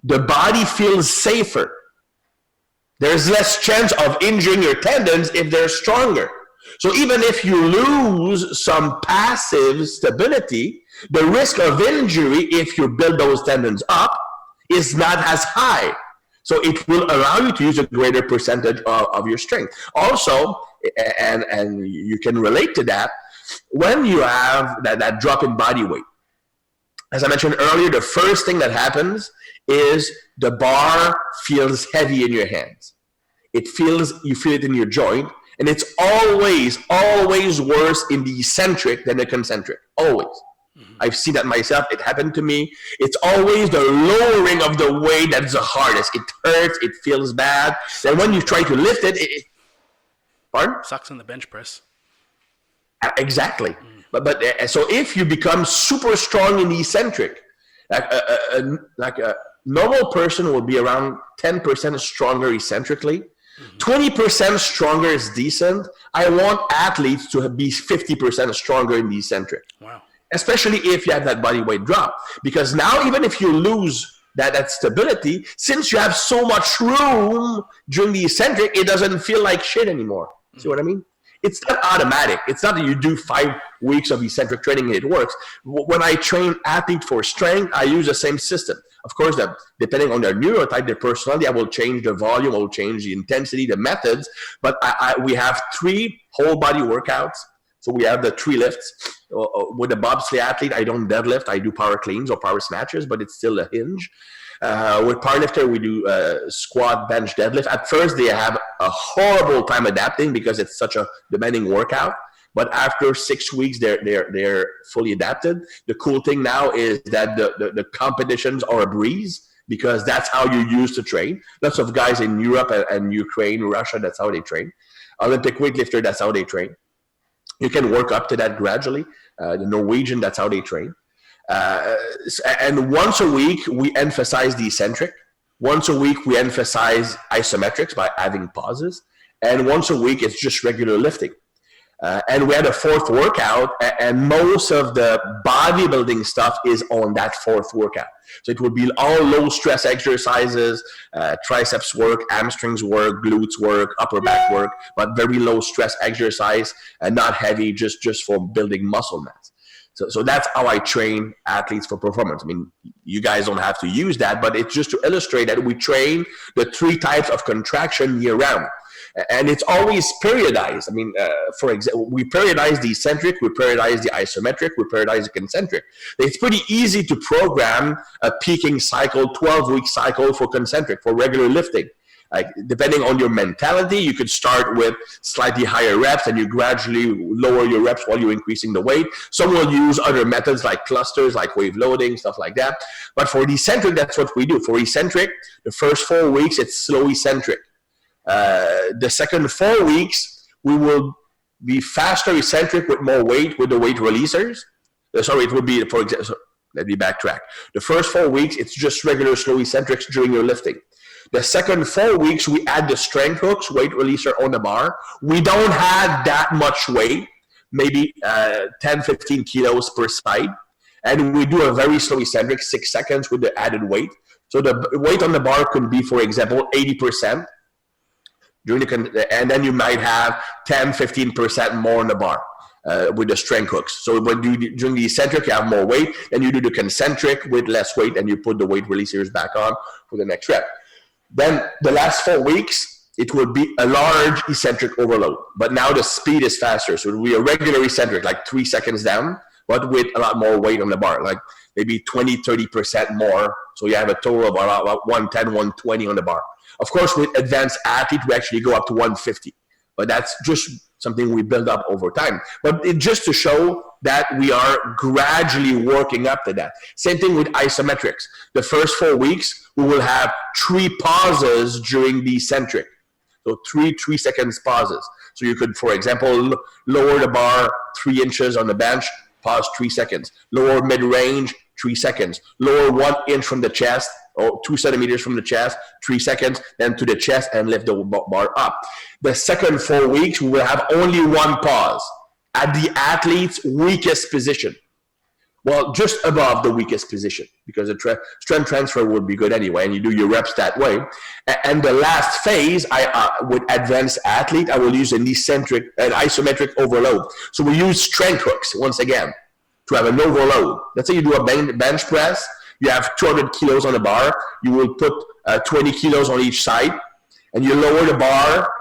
the body feels safer. There's less chance of injuring your tendons if they're stronger. So even if you lose some passive stability, the risk of injury, if you build those tendons up, is not as high. So it will allow you to use a greater percentage of your strength. Also, and you can relate to that, when you have that drop in body weight, as I mentioned earlier, the first thing that happens is the bar feels heavy in your hands. You feel it in your joint, and it's always worse in the eccentric than the concentric, always. I've seen that myself. It happened to me. It's always the lowering of the weight that's the hardest. It hurts. It feels bad. Then when you try to lift it, pardon? Sucks in the bench press. Exactly. But so if you become super strong in the eccentric, like a normal person will be around 10% stronger eccentrically. 20% stronger is decent. I want athletes to be 50% stronger in the eccentric. Wow. Especially if you have that body weight drop. Because now, even if you lose that stability, since you have so much room during the eccentric, it doesn't feel like shit anymore. See what I mean? It's not automatic. It's not that you do 5 weeks of eccentric training and it works. When I train athletes for strength, I use the same system. Of course, depending on their neurotype, their personality, I will change the volume, I will change the intensity, the methods. But we have 3 whole body workouts. So we have the 3 lifts. With a bobsleigh athlete, I don't deadlift. I do power cleans or power snatches, but it's still a hinge. With powerlifter, we do squat, bench, deadlift. At first, they have a horrible time adapting because it's such a demanding workout. But after 6 weeks, they're fully adapted. The cool thing now is that the competitions are a breeze because that's how you used to train. Lots of guys in Europe and Ukraine, Russia, that's how they train. Olympic weightlifter, that's how they train. You can work up to that gradually. The Norwegian, that's how they train. And once a week, we emphasize the eccentric. Once a week, we emphasize isometrics by adding pauses. And once a week, it's just regular lifting. And we had a 4th workout, and most of the bodybuilding stuff is on that 4th workout. So it would be all low stress exercises, triceps work, hamstrings work, glutes work, upper back work, but very low stress exercise and not heavy, just for building muscle mass. So that's how I train athletes for performance. I mean, you guys don't have to use that, but it's just to illustrate that we train the 3 types of contraction year round. And it's always periodized. I mean, for example, we periodize the eccentric, we periodize the isometric, we periodize the concentric. It's pretty easy to program a peaking cycle, 12-week cycle for concentric, for regular lifting. Like, depending on your mentality, you could start with slightly higher reps and you gradually lower your reps while you're increasing the weight. Some will use other methods like clusters, like wave loading, stuff like that. But for the eccentric, that's what we do. For eccentric, the first 4 weeks, it's slow eccentric. The second 4 weeks, we will be faster eccentric with more weight with the weight releasers. It would be, for example, let me backtrack. The first 4 weeks, it's just regular slow eccentrics during your lifting. The second 4 weeks, we add the strength hooks, weight releaser on the bar. We don't have that much weight, maybe 10, 15 kilos per side. And we do a very slow eccentric, 6 seconds with the added weight. So the weight on the bar could be, for example, 80%. And then you might have 10, 15% more on the bar with the strength hooks. So when during the eccentric, you have more weight, and you do the concentric with less weight, and you put the weight releasers back on for the next rep. Then the last 4 weeks, it will be a large eccentric overload. But now the speed is faster. So it will be a regular eccentric, like 3 seconds down, but with a lot more weight on the bar, like maybe 20, 30% more. So you have a total of about 110, 120 on the bar. Of course, with advanced athletes, we actually go up to 150. But that's just something we build up over time. But it just to show that we are gradually working up to that. Same thing with isometrics. The first 4 weeks, we will have 3 pauses during the eccentric. So 3 seconds pauses. So you could, for example, lower the bar 3 inches on the bench, pause 3 seconds. Lower mid-range, 3 seconds. Lower 1 inch from the chest, or 2 centimeters from the chest, 3 seconds, then to the chest and lift the bar up. The second 4 weeks, we will have only 1 pause at the athlete's weakest position. Well, just above the weakest position, because the strength transfer would be good anyway, and you do your reps that way. And the last phase, with advanced athlete, I will use an isometric overload. So we use strength hooks once again to have an overload. Let's say you do a bench press, you have 200 kilos on the bar, you will put 20 kilos on each side, and you lower the bar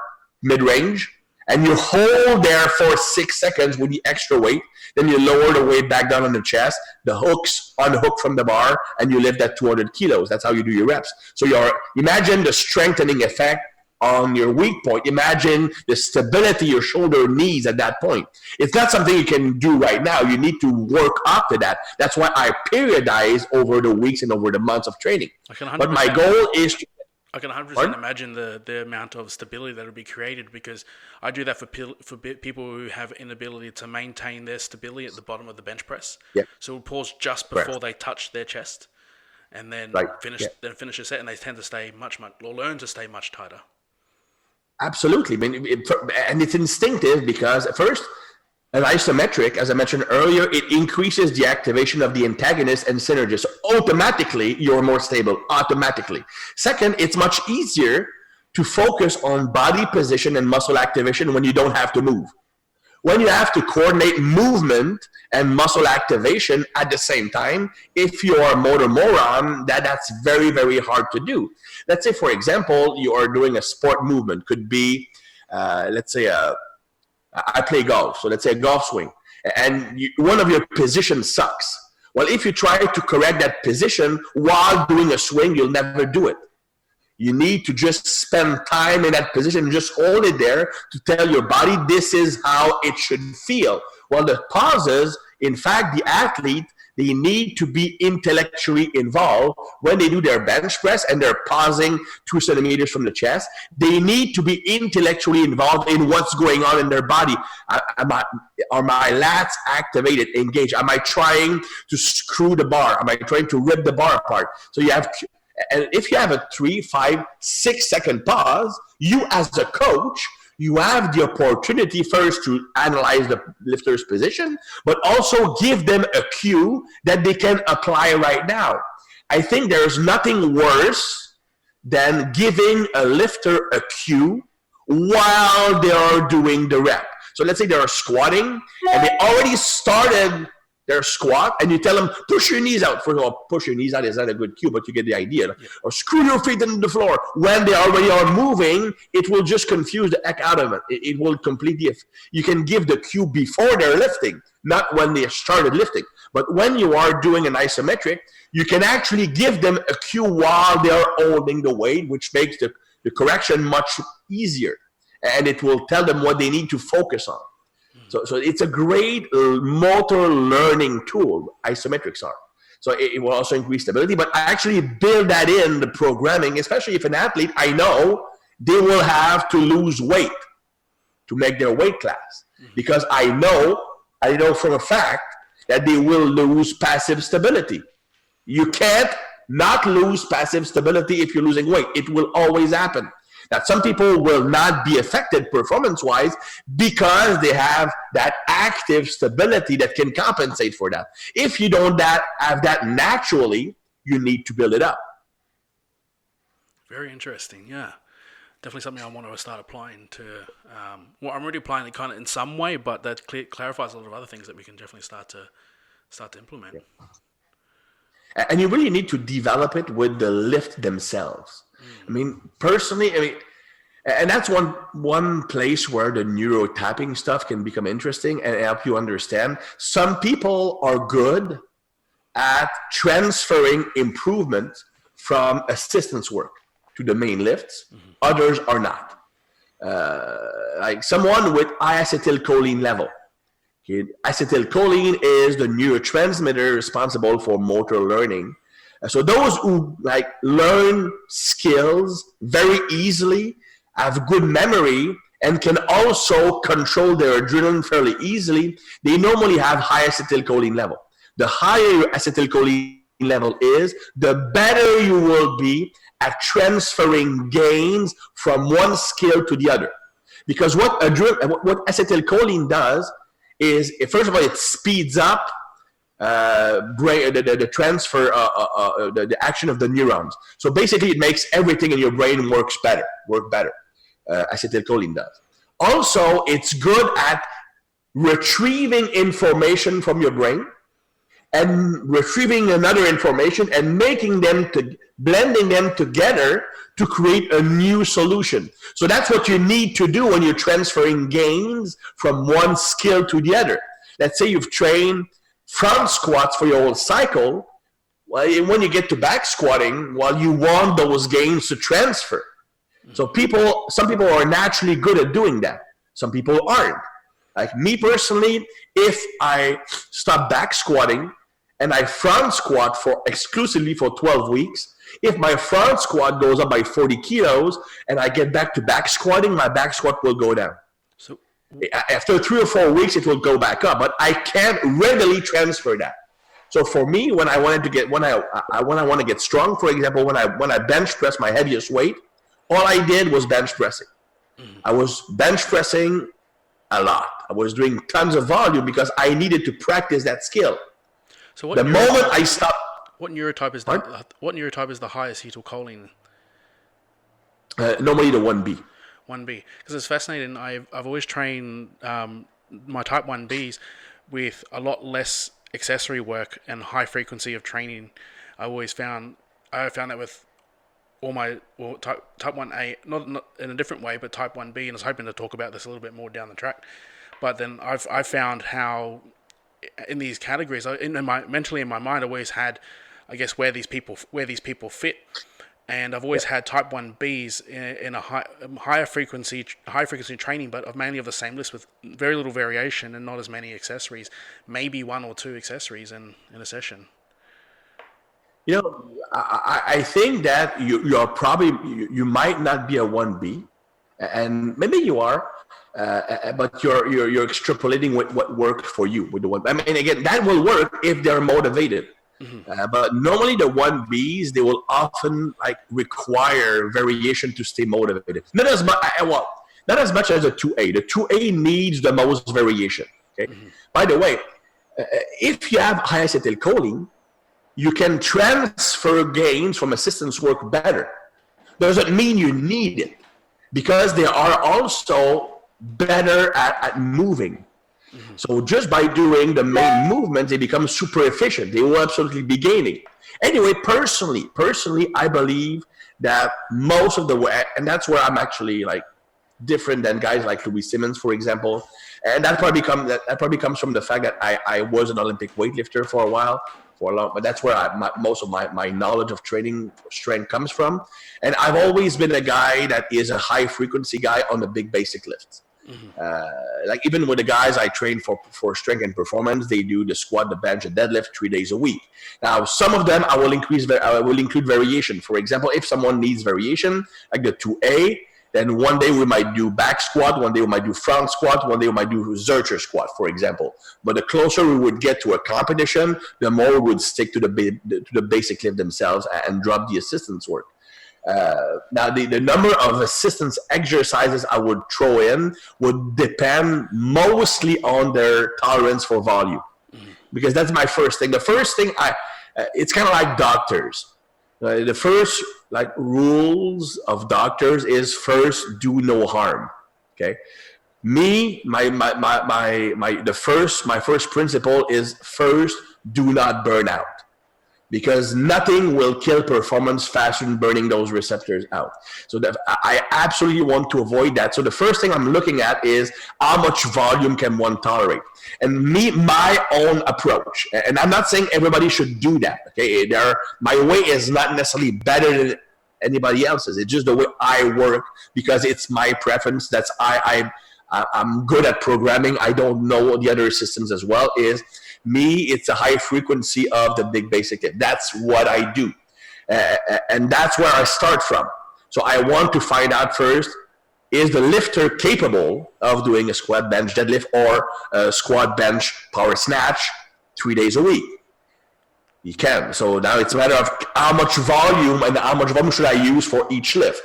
mid-range, and you hold there for 6 seconds with the extra weight. Then you lower the weight back down on the chest, the hooks unhook from the bar, and you lift that 200 kilos. That's how you do your reps. So imagine the strengthening effect on your weak point. Imagine the stability your shoulder needs at that point. It's not something you can do right now. You need to work up to that. That's why I periodize over the weeks and over the months of training. But my goal is to... I can 100% imagine the amount of stability that will be created, because I do that for people who have inability to maintain their stability at the bottom of the bench press. Yeah. So we'll pause just before they touch their chest, and then finish a set, and they tend to stay learn to stay much tighter. Absolutely. I mean, and it's instinctive, because first, an isometric, as I mentioned earlier, it increases the activation of the antagonist and synergist. So automatically, you're more stable, automatically. Second, it's much easier to focus on body position and muscle activation when you don't have to move. When you have to coordinate movement and muscle activation at the same time, if you are a motor moron, that's very, very hard to do. Let's say, for example, you are doing a sport movement. Could be, let's say, I play golf, so let's say a golf swing, and one of your positions sucks. Well, if you try to correct that position while doing a swing, you'll never do it. You need to just spend time in that position, just hold it there to tell your body this is how it should feel. Well, the pauses, in fact, the athlete, they need to be intellectually involved when they do their bench press and they're pausing 2 centimeters from the chest. They need to be intellectually involved in what's going on in their body. Are my lats activated, engaged? Am I trying to screw the bar? Am I trying to rip the bar apart? So and if you have a 3, 5, 6 second pause, you as a coach, you have the opportunity first to analyze the lifter's position, but also give them a cue that they can apply right now. I think there's nothing worse than giving a lifter a cue while they are doing the rep. So let's say they're squatting and they already started their squat, and you tell them, push your knees out. First of all, push your knees out is not a good cue, but you get the idea. Yeah. Or screw your feet into the floor. When they already are moving, it will just confuse the heck out of it. It will completely, you can give the cue before they're lifting, not when they started lifting. But when you are doing an isometric, you can actually give them a cue while they're holding the weight, which makes the correction much easier. And it will tell them what they need to focus on. So it's a great motor learning tool, isometrics are. So it will also increase stability, but I actually build that in the programming, especially if an athlete, I know they will have to lose weight to make their weight class, because I know from a fact that they will lose passive stability. You can't not lose passive stability if you're losing weight. It will always happen. Now, some people will not be affected performance-wise because they have that active stability that can compensate for that. If you don't have that naturally, you need to build it up. Very interesting, yeah. Definitely something I want to start applying to. I'm already applying it kind of in some way, but that clarifies a lot of other things that we can definitely start to implement. Yeah. And you really need to develop it with the lift themselves. I mean, personally, and that's one place where the neurotyping stuff can become interesting and help you understand. Some people are good at transferring improvement from assistance work to the main lifts. Others are not. Like someone with high acetylcholine level. Acetylcholine is the neurotransmitter responsible for motor learning. So those who learn skills very easily, have good memory, and can also control their adrenaline fairly easily, they normally have high acetylcholine level. The higher your acetylcholine level is, the better you will be at transferring gains from one skill to the other. Because what acetylcholine does is, first of all, it speeds up the transfer, the action of the neurons. So basically, it makes everything in your brain work better. Acetylcholine does. Also, it's good at retrieving information from your brain and retrieving another information and blending them together to create a new solution. So that's what you need to do when you're transferring gains from one skill to the other. Let's say you've trained front squats for your whole cycle. Well, when you get to back squatting, well, you want those gains to transfer. So some people are naturally good at doing that. Some people aren't. Like me personally, if I stop back squatting and I front squat exclusively for 12 weeks, if my front squat goes up by 40 kilos and I get back to back squatting, my back squat will go down. So after 3 or 4 weeks, it will go back up, but I can't readily transfer that. So for me, when I want to get strong, for example, when I bench press my heaviest weight, all I did was bench pressing. I was bench pressing a lot. I was doing tons of volume because I needed to practice that skill. So the moment I stopped. What neurotype is the highest acetylcholine? Normally the 1B. 1B, because it's fascinating. I've always trained my type 1Bs with a lot less accessory work and high frequency of training. I found that with all my type 1A, not in a different way, but type 1B, and I was hoping to talk about this a little bit more down the track. But then I've found how in these categories, mentally in my mind, I always had, I guess, where these people fit, and I've always had type 1Bs in a higher frequency training, but mainly of the same list with very little variation and not as many accessories, maybe 1 or 2 accessories in a session. You know, I think that you might not be a 1B, and maybe you are, but you're extrapolating what worked for you with the one. I mean, again, that will work if they're motivated. Mm-hmm. But normally the 1Bs, they will often require variation to stay motivated. Not as much as a 2A. The 2A needs the most variation. Okay. Mm-hmm. By the way, if you have high acetylcholine, you can transfer gains from assistance work better. Doesn't mean you need it, because they are also better at moving. Mm-hmm. So just by doing the main movement, they become super efficient. They will absolutely be gaining. Anyway, personally, I believe that most of the way, and that's where I'm actually different than guys like Louis Simmons, for example. And that probably comes from the fact that I was an Olympic weightlifter for a while. But that's where most of my knowledge of training strength comes from. And I've always been a guy that is a high frequency guy on the big basic lifts. Mm-hmm. Even with the guys I train for strength and performance, they do the squat, the bench, and deadlift 3 days a week. Now, some of them I will include variation. For example, if someone needs variation, like the 2A, then one day we might do back squat, one day we might do front squat, one day we might do Zercher squat, for example. But the closer we would get to a competition, the more we would stick to the basic lift themselves and drop the assistance work. Now, the number of assistance exercises I would throw in would depend mostly on their tolerance for volume, because that's my first thing. The first thing, it's kind of like doctors. The first rules of doctors is first do no harm. Okay, my first principle is first do not burn out, because nothing will kill performance faster than burning those receptors out. So I absolutely want to avoid that. So the first thing I'm looking at is how much volume can one tolerate, and my own approach. And I'm not saying everybody should do that. Okay, my way is not necessarily better than anybody else's. It's just the way I work, because it's my preference. That's I'm good at programming. I don't know the other systems as well. It's a high frequency of the big basic lift. That's what I do. And that's where I start from. So I want to find out first, is the lifter capable of doing a squat, bench, deadlift, or a squat, bench, power snatch 3 days a week? You can. So now it's a matter of how much volume should I use for each lift.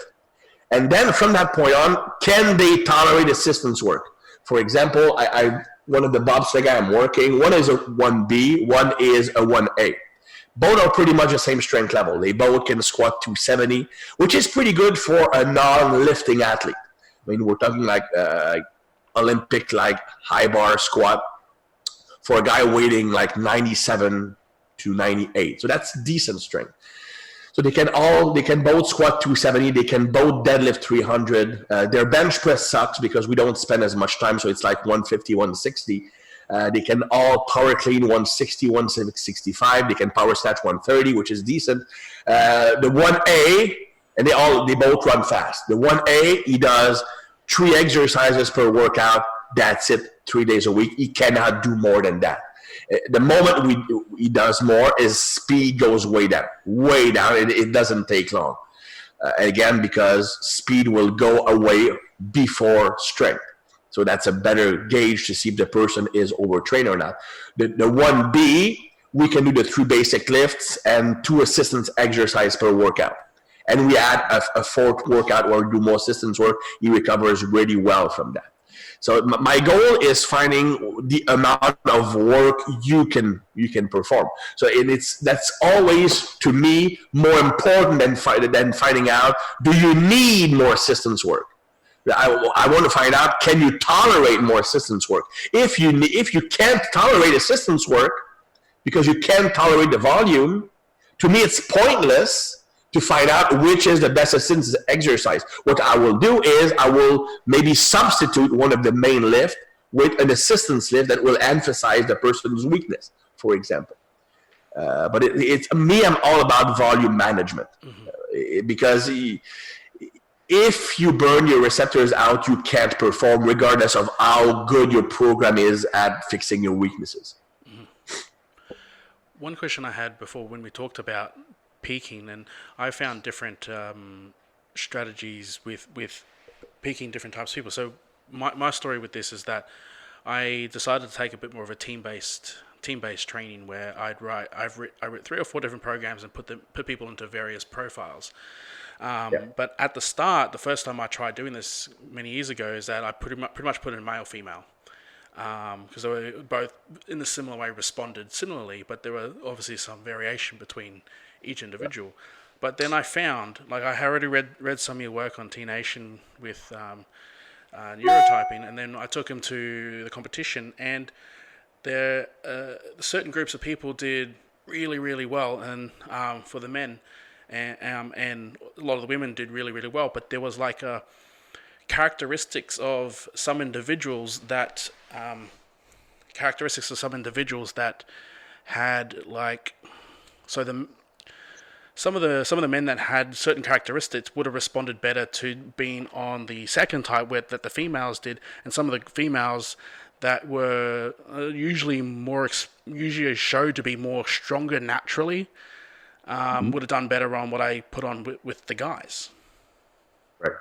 And then from that point on, can they tolerate assistance work? For example, one of the bobsled guy I'm working. One is a 1B, one is a 1A. Both are pretty much the same strength level. They both can squat 270, which is pretty good for a non-lifting athlete. I mean, we're talking like Olympic, like high bar squat for a guy weighing like 97 to 98. So that's decent strength. So they can both squat 270. They can both deadlift 300. Their bench press sucks because we don't spend as much time. So it's like 150, 160. They can all power clean 160, 165. They can power snatch 130, which is decent. The 1A, and they both run fast. The 1A, he does 3 exercises per workout. That's it, 3 days a week. He cannot do more than that. The moment he does more, his speed goes way down. It doesn't take long. Again, because speed will go away before strength. So that's a better gauge to see if the person is overtrained or not. The 1B, we can do the 3 basic lifts and 2 assistance exercise per workout. And we add a 4th workout where we do more assistance work. He recovers really well from that. So my goal is finding the amount of work you can perform. So that's always, to me, more important than finding out, do you need more assistance work? I want to find out, can you tolerate more assistance work? If you can't tolerate assistance work because you can't tolerate the volume, to me it's pointless to find out which is the best assistance exercise. What I will do is I will maybe substitute one of the main lift with an assistance lift that will emphasize the person's weakness, for example. But it's me, I'm all about volume management. Because if you burn your receptors out, you can't perform regardless of how good your program is at fixing your weaknesses. One question I had before when we talked about peaking, and I found different strategies with peaking different types of people. So my story with this is that I decided to take a bit more of a team-based training where I wrote 3 or 4 different programs and put people into various profiles. But at the start, the first time I tried doing this many years ago, is that I pretty much put in male-female. Because they were both in a similar way responded similarly, but there were obviously some variation between each individual. But then I found, like, I had already read some of your work on T Nation with neurotyping, and then I took him to the competition, and there certain groups of people did really, really well, and for the men, and a lot of the women did really, really well. But there was like characteristics of some individuals that had like, so some of the men that had certain characteristics would have responded better to being on the second type that the females did, and some of the females that were usually showed to be more stronger naturally would have done better on what I put on with the guys. Right.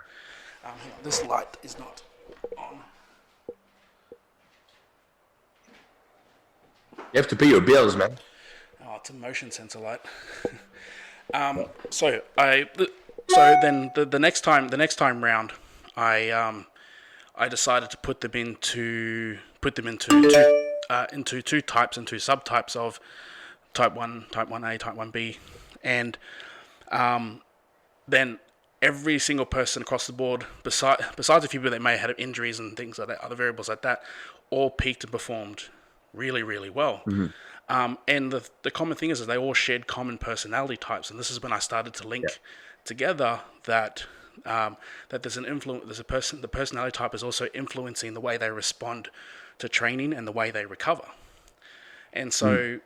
Hang on, this light is not on. You have to pay your bills, man. Oh, it's a motion sensor light. So then the next time round, I decided to put them into 2 types and 2 subtypes of type 1, type 1A, type 1B, and then every single person across the board, besides a few people that may have had injuries and things like that, other variables like that, all peaked and performed really, really well. And the common thing is they all shared common personality types, and this is when I started to link together that there's an influence. The personality type is also influencing the way they respond to training and the way they recover. And so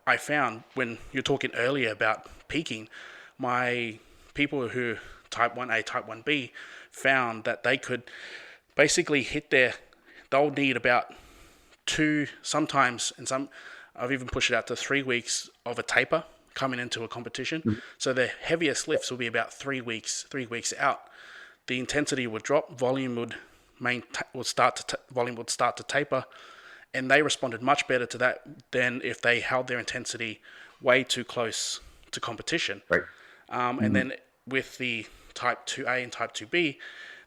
I found, when you're talking earlier about peaking, my people who type 1A, type 1B found that they could basically they'll need about 2, sometimes, and some, I've even pushed it out to 3 weeks of a taper coming into a competition. So the heaviest lifts will be about 3 weeks out. The intensity would drop, volume would start to taper, and they responded much better to that than if they held their intensity way too close to competition. Right. And then with the type 2A and type 2B,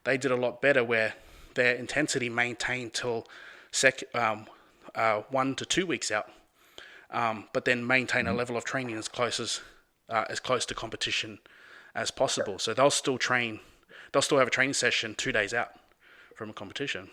they did a lot better, where their intensity maintained till 1 to 2 weeks out, but then maintain a level of training as close to competition as possible. So they'll still train. They'll still have a training session 2 days out from a competition.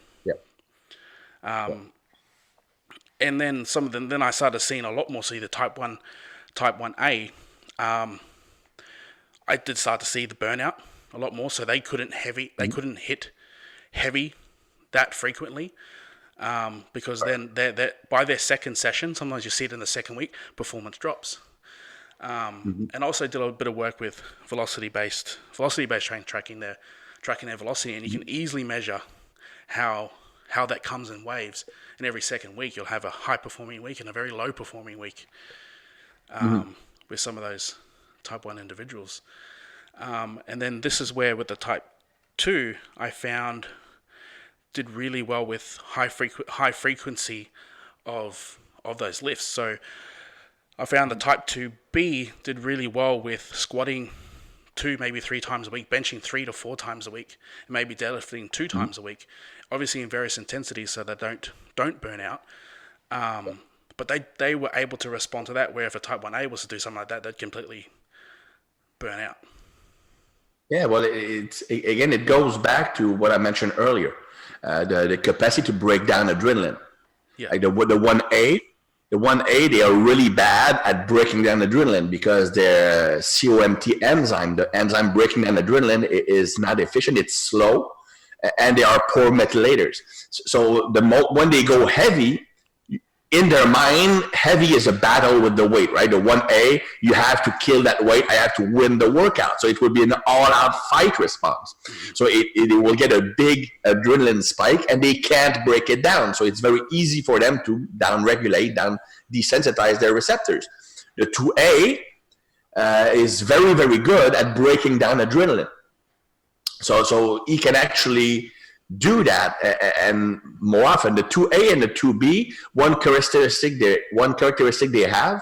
And then some of them. Then I started seeing a lot more. See the type 1A. I did start to see the burnout a lot more. So they couldn't hit heavy that frequently. Because then they're by their second session, sometimes you see it in the second week, performance drops. And also did a bit of work with velocity-based training, tracking their velocity, and you can easily measure how that comes in waves. And every second week, you'll have a high-performing week and a very low-performing week with some of those type 1 individuals. And then this is where, with the type 2, I found did really well with high frequency of those lifts. So I found the type 2B did really well with squatting 2, maybe 3 times a week, benching 3 to 4 times a week, and maybe deadlifting 2 times a week, obviously in various intensities so they don't burn out. But they were able to respond to that, where if a type 1A was to do something like that, they'd completely burn out. Yeah, well, it goes back to what I mentioned earlier, the capacity to break down adrenaline. Yeah. Like the 1A, they are really bad at breaking down adrenaline because their COMT enzyme, the enzyme breaking down adrenaline, is not efficient. It's slow, and they are poor methylators. So when they go heavy, in their mind, heavy is a battle with the weight, right? The 1A, you have to kill that weight. I have to win the workout. So it will be an all-out fight response. So it will get a big adrenaline spike, and they can't break it down. So it's very easy for them to down-regulate, desensitize their receptors. The 2A is very, very good at breaking down adrenaline. So he can actually do that, and more often the 2A and the 2B, one characteristic they have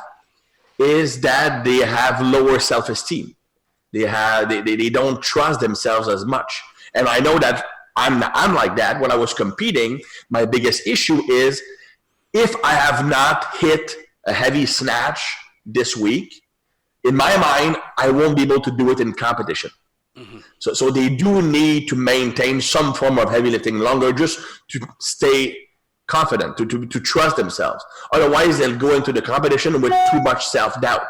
is that they have lower self-esteem. They don't trust themselves as much. And I know that I'm like that. When I was competing, my biggest issue is if I have not hit a heavy snatch this week, in my mind, I won't be able to do it in competition. So they do need to maintain some form of heavy lifting longer just to stay confident, to trust themselves. Otherwise, they'll go into the competition with too much self-doubt.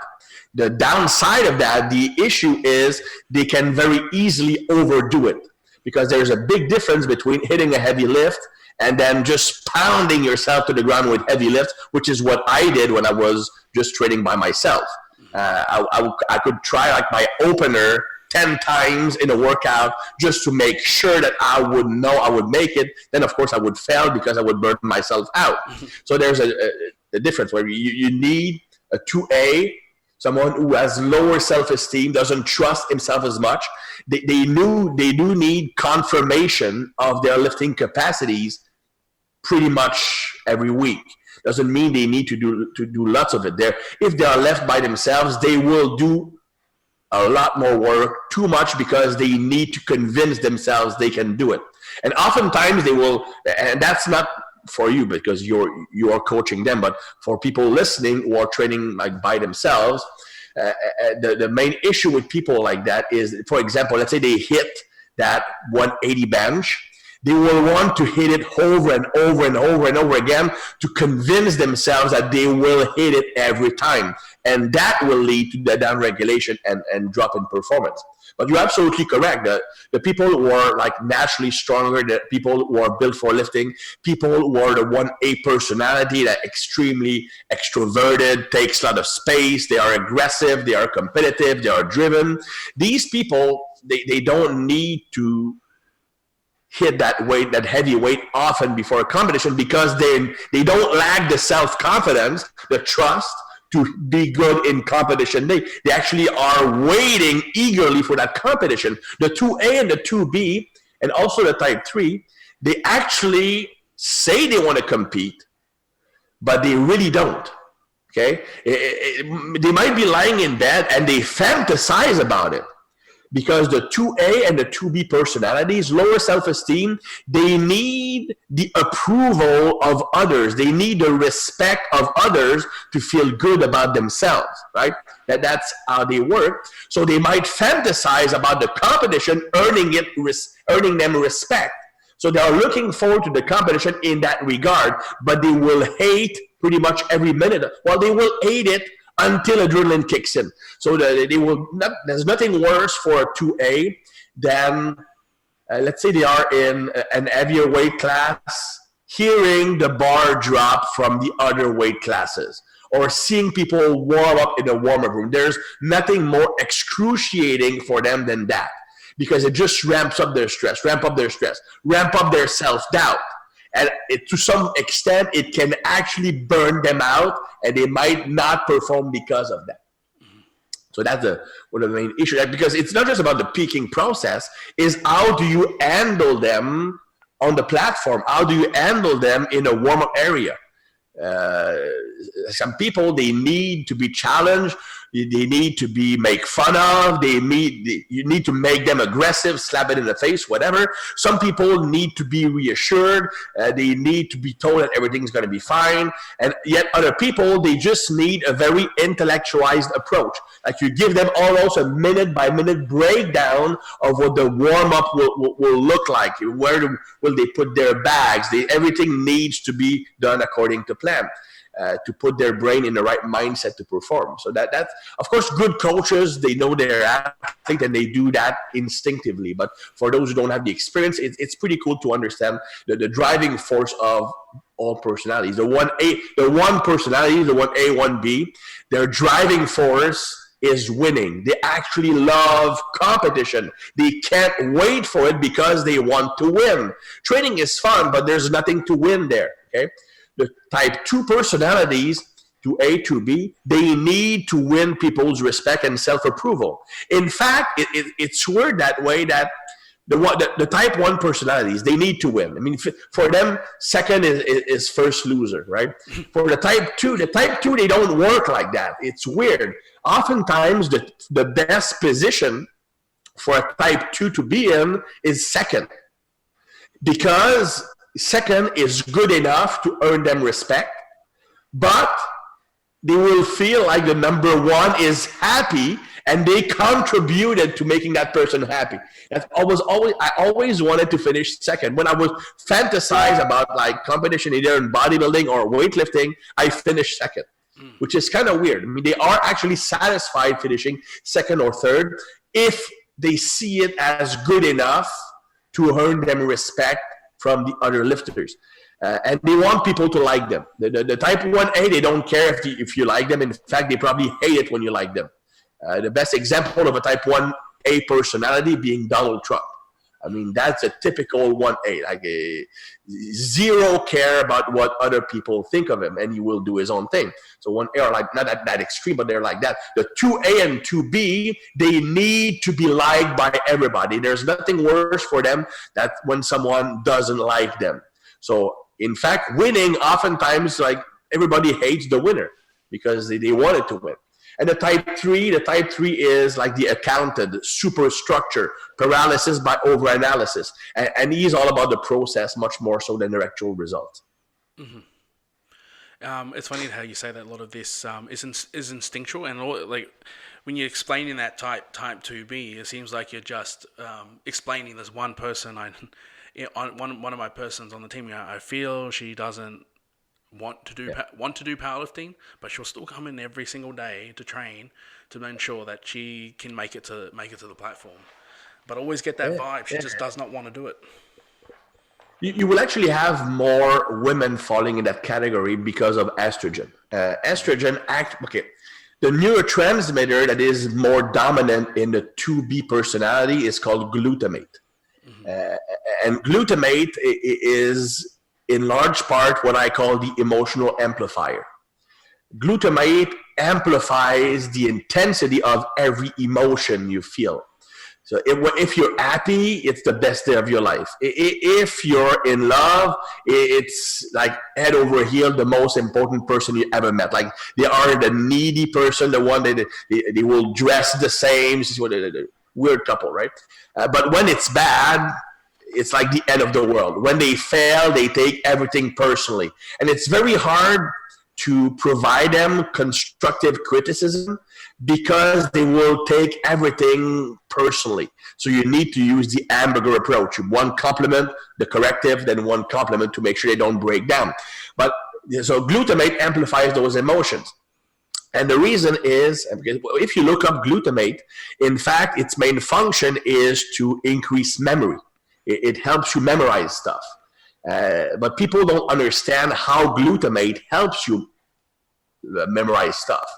The downside of that, the issue is they can very easily overdo it, because there's a big difference between hitting a heavy lift and then just pounding yourself to the ground with heavy lifts, which is what I did when I was just training by myself. I could try like my opener 10 times in a workout just to make sure that I would know I would make it. Then, of course, I would fail because I would burn myself out. So there's a difference where you need a 2A, someone who has lower self-esteem, doesn't trust himself as much. They do need confirmation of their lifting capacities pretty much every week. Doesn't mean they need to do lots of it. If they are left by themselves, they will do a lot more work, too much, because they need to convince themselves they can do it. And oftentimes they will, and that's not for you because you are coaching them, but for people listening who are training like by themselves, the main issue with people like that is, for example, let's say they hit that 180 bench, they will want to hit it over and over and over and over again to convince themselves that they will hit it every time. And that will lead to the downregulation and drop in performance. But you're absolutely correct. The people who are like naturally stronger, the people who are built for lifting, people who are the 1A personality that extremely extroverted, takes a lot of space, they are aggressive, they are competitive, they are driven. These people, they don't need to hit that weight, that heavy weight often before a competition, because they don't lack the self-confidence, the trust to be good in competition. They actually are waiting eagerly for that competition. The 2A and the 2B, and also the type 3, they actually say they want to compete, but they really don't. Okay? They might be lying in bed and they fantasize about it, because the 2A and the 2B personalities, lower self-esteem, they need the approval of others. They need the respect of others to feel good about themselves, right? That's how they work. So they might fantasize about the competition, earning them respect. So they are looking forward to the competition in that regard, but they will hate pretty much every minute. Well, they will hate it until adrenaline kicks in. So they will not, there's nothing worse for a 2A than, let's say they are in an heavier weight class, hearing the bar drop from the other weight classes, or seeing people warm up in a warm-up room. There's nothing more excruciating for them than that, because it just ramps up their stress, ramp up their self-doubt. And to some extent, it can actually burn them out, and they might not perform because of that. So that's one of the main issues. Because it's not just about the peaking process, is how do you handle them on the platform? How do you handle them in a warm-up area? Some people, they need to be challenged. They need to be made fun of. You need to make them aggressive, slap it in the face, whatever. Some people need to be reassured. They need to be told that everything's going to be fine. And yet other people, they just need a very intellectualized approach. Like you give them almost a minute-by-minute breakdown of what the warm-up will look like. Where will they put their bags? Everything needs to be done according to plan. To put their brain in the right mindset to perform. So that's, of course, good coaches, they know their athlete and they do that instinctively. But for those who don't have the experience, it's pretty cool to understand the driving force of all personalities. The 1 personality, the 1A, 1B, their driving force is winning. They actually love competition. They can't wait for it because they want to win. Training is fun, but there's nothing to win there, okay? The type 2 personalities, 2A, 2B, they need to win people's respect and self-approval. In fact, it's weird that way that the type 1 personalities, they need to win. I mean, for them, second is first loser, right? For the type 2, they don't work like that. It's weird. Oftentimes, the best position for a type 2 to be in is second, because second is good enough to earn them respect, but they will feel like the number 1 is happy and they contributed to making that person happy. I always wanted to finish second. When I was fantasize about like competition either in bodybuilding or weightlifting, I finished second, which is kind of weird. I mean, they are actually satisfied finishing second or third if they see it as good enough to earn them respect from the other lifters. And they want people to like them. The type 1A, they don't care if you like them. In fact, they probably hate it when you like them. The best example of a type 1A personality being Donald Trump. I mean, that's a typical 1A, like zero care about what other people think of him, and he will do his own thing. So 1A are like, not that extreme, but they're like that. The 2A and 2B, they need to be liked by everybody. There's nothing worse for them that when someone doesn't like them. So in fact, winning, oftentimes, like everybody hates the winner because they wanted to win. And the type 3 is like the accounted superstructure, paralysis by overanalysis. And he's all about the process much more so than the actual result. Mm-hmm. It's funny how you say that a lot of this is instinctual, and like when you're explaining that type 2B, it seems like you're just explaining there's one person, one of my persons on the team, I feel she doesn't want to do powerlifting, but she'll still come in every single day to train to ensure that she can make it to the platform. But I always get that vibe she just does not want to do it. You will actually have more women falling in that category because of estrogen. The neurotransmitter that is more dominant in the 2B personality is called glutamate. Mm-hmm. And glutamate is in large part what I call the emotional amplifier. Glutamate amplifies the intensity of every emotion you feel. So if you're happy, it's the best day of your life. If you're in love, it's like head over heel, the most important person you ever met. Like they are the needy person, the one that they will dress the same. This is what weird couple, right? But when it's bad, it's like the end of the world. When they fail, they take everything personally. And it's very hard to provide them constructive criticism because they will take everything personally. So you need to use the hamburger approach. One compliment, the corrective, then one compliment to make sure they don't break down. But so glutamate amplifies those emotions. And the reason is, if you look up glutamate, in fact, its main function is to increase memory. It helps you memorize stuff. But people don't understand how glutamate helps you memorize stuff.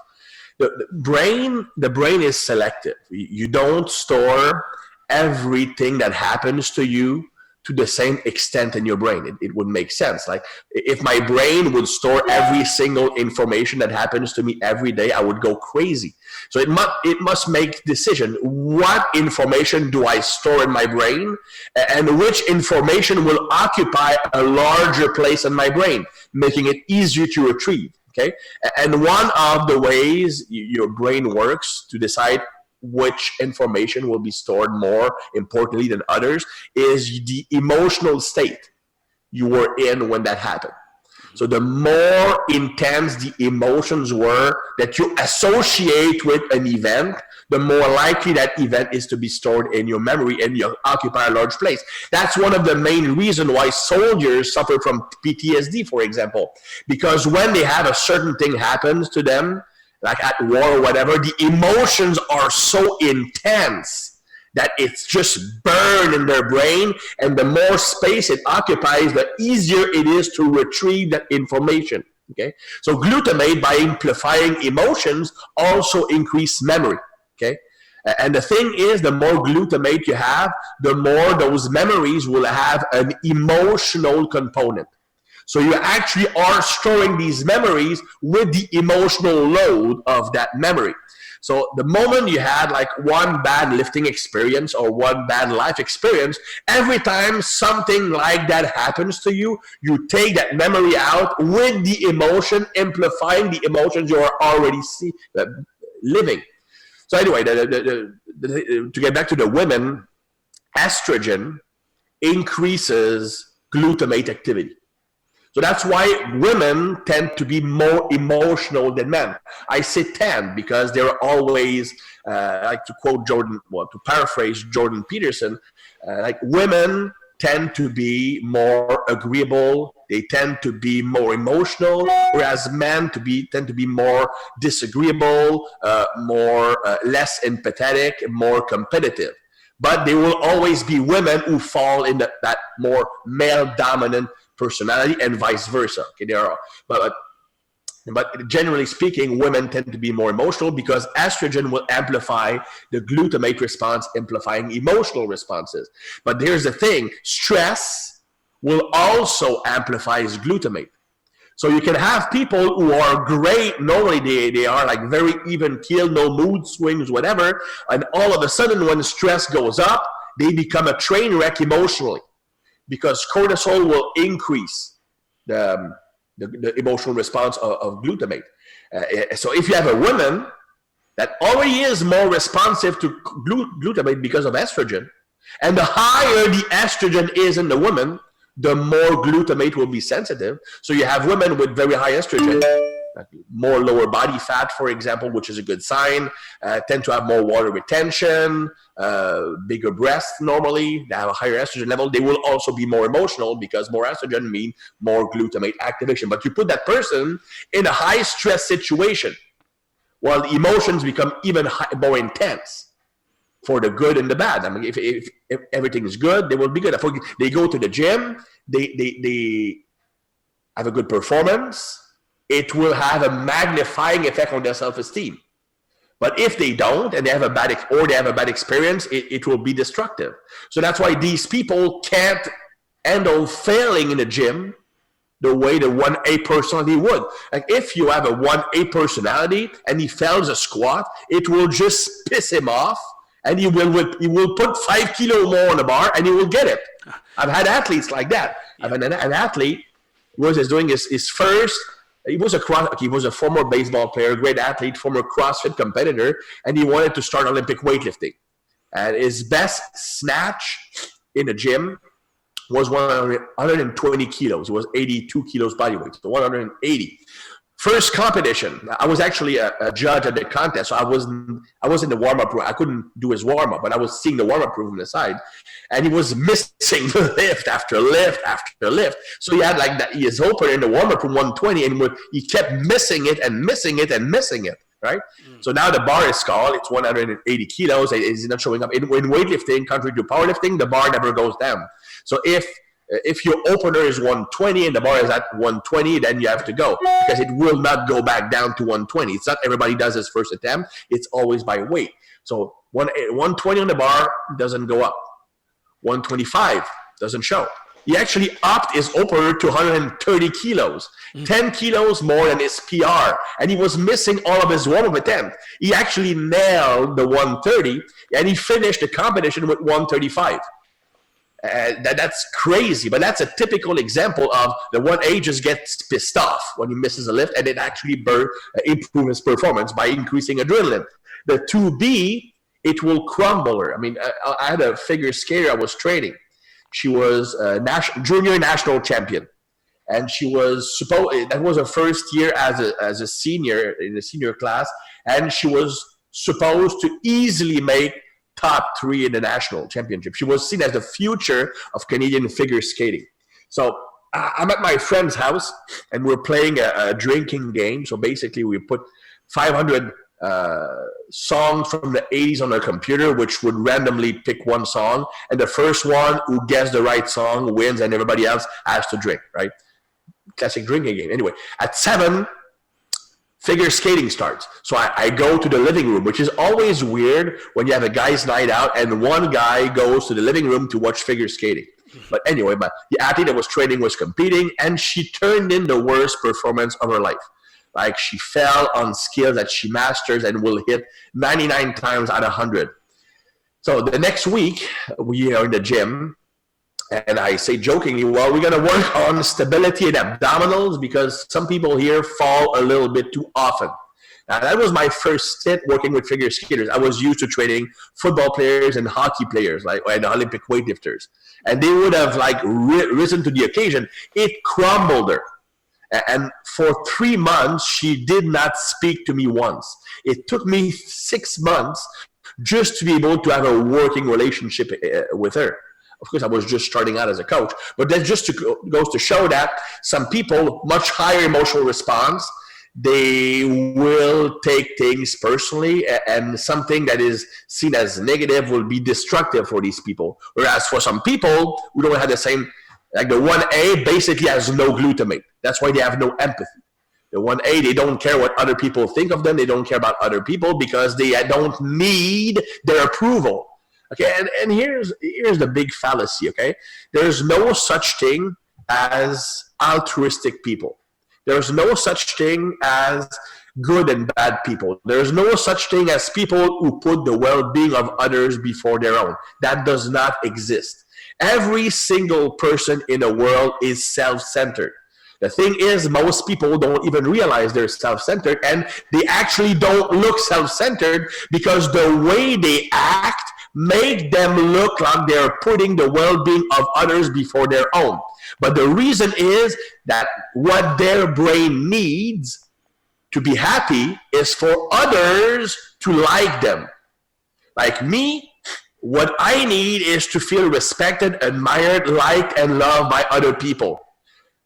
The brain is selective. You don't store everything that happens to you to the same extent in your brain. It would make sense. Like if my brain would store every single information that happens to me every day, I would go crazy. So it must make decision. What information do I store in my brain, and which information will occupy a larger place in my brain, making it easier to retrieve. Okay, and one of the ways your brain works to decide which information will be stored more importantly than others is the emotional state you were in when that happened. So the more intense the emotions were that you associate with an event, the more likely that event is to be stored in your memory and you occupy a large place. That's one of the main reasons why soldiers suffer from PTSD, for example, because when they have a certain thing happens to them, like at war or whatever, the emotions are so intense that it's just burned in their brain, and the more space it occupies, the easier it is to retrieve that information. Okay, so glutamate, by amplifying emotions, also increase memory. Okay, and the thing is, the more glutamate you have, the more those memories will have an emotional component. So you actually are storing these memories with the emotional load of that memory. So the moment you had like one bad lifting experience or one bad life experience, every time something like that happens to you, you take that memory out with the emotion, amplifying the emotions you are already living. So anyway, to get back to the women, estrogen increases glutamate activity. So that's why women tend to be more emotional than men. I say tend because they're always, like to quote to paraphrase Jordan Peterson, like women tend to be more agreeable, they tend to be more emotional, whereas men tend to be more disagreeable, less empathetic, more competitive. But there will always be women who fall in that more male-dominant personality, and vice versa. Okay, but generally speaking, women tend to be more emotional because estrogen will amplify the glutamate response, amplifying emotional responses. But here's the thing: stress will also amplify glutamate. So you can have people who are great, normally they are like very even keel, no mood swings, whatever, and all of a sudden when stress goes up, they become a train wreck emotionally, because cortisol will increase the emotional response of glutamate. So if you have a woman that already is more responsive to glutamate because of estrogen, and the higher the estrogen is in the woman, the more glutamate will be sensitive. So you have women with very high estrogen, more lower body fat, for example, which is a good sign, tend to have more water retention, bigger breasts normally, they have a higher estrogen level. They will also be more emotional because more estrogen means more glutamate activation. But you put that person in a high stress situation, while the emotions become even more intense for the good and the bad. I mean, if everything is good, they will be good. They go to the gym, they have a good performance, it will have a magnifying effect on their self-esteem. But if they don't, and they have a bad experience, it will be destructive. So that's why these people can't handle failing in the gym the way the 1A personality would. Like if you have a 1A personality and he fails a squat, it will just piss him off, and he will put 5 kilo more on the bar and he will get it. I've had athletes like that. I've had an athlete who was doing his first. He was a former baseball player, great athlete, former CrossFit competitor, and he wanted to start Olympic weightlifting. And his best snatch in the gym was 120 kilos. It was 82 kilos body weight, so 180. First competition, I was actually a judge at the contest, so I was in the warm-up room. I couldn't do his warm-up, but I was seeing the warm-up room from the side, and he was missing lift after lift after lift. So he had like that, his opener in the warm-up room 120, and he kept missing it and missing it and missing it, right? So now the bar is called, it's 180 kilos, it's not showing up. In weightlifting, contrary to powerlifting, the bar never goes down. So if your opener is 120 and the bar is at 120, then you have to go, because it will not go back down to 120. It's not everybody does his first attempt. It's always by weight. So 120 on the bar doesn't go up. 125 doesn't show. He actually upped his opener to 130 kilos, 10 kilos more than his PR, and he was missing all of his warm-up attempt. He actually nailed the 130, and he finished the competition with 135. That's crazy, but that's a typical example of the 1A just gets pissed off when he misses a lift, and it actually improves his performance by increasing adrenaline. The 2B, it will crumble her. I mean, I had a figure skater I was training. She was a junior national champion, and she was that was her first year as a senior in the senior class, and she was supposed to easily make top 3 in the national championship. She was seen as the future of Canadian figure skating. So I'm at my friend's house, and we're playing a drinking game. So basically, we put 500 songs from the 80s on a computer, which would randomly pick one song, and the first one who gets the right song wins, and everybody else has to drink, right? Classic drinking game. Anyway, at 7, figure skating starts. So I go to the living room, which is always weird when you have a guy's night out and one guy goes to the living room to watch figure skating. But anyway, the athlete that was training was competing, and she turned in the worst performance of her life. Like, she fell on skills that she masters and will hit 99 times out of 100. So the next week, we are in the gym, and I say jokingly, well, we're going to work on stability and abdominals because some people here fall a little bit too often. Now, that was my first stint working with figure skaters. I was used to training football players and hockey players, and Olympic weightlifters. And they would have risen to the occasion. It crumbled her. And for 3 months, she did not speak to me once. It took me 6 months just to be able to have a working relationship with her. Of course, I was just starting out as a coach, but that just goes to show that some people, much higher emotional response, they will take things personally, and something that is seen as negative will be destructive for these people. Whereas for some people who don't have the same, like the 1A basically has no glutamate. That's why they have no empathy. The 1A, they don't care what other people think of them. They don't care about other people because they don't need their approval. Okay, and here's the big fallacy, okay? There's no such thing as altruistic people. There's no such thing as good and bad people. There's no such thing as people who put the well-being of others before their own. That does not exist. Every single person in the world is self-centered. The thing is, most people don't even realize they're self-centered, and they actually don't look self-centered because the way they act make them look like they're putting the well-being of others before their own. But the reason is that what their brain needs to be happy is for others to like them. Like me, what I need is to feel respected, admired, liked, and loved by other people.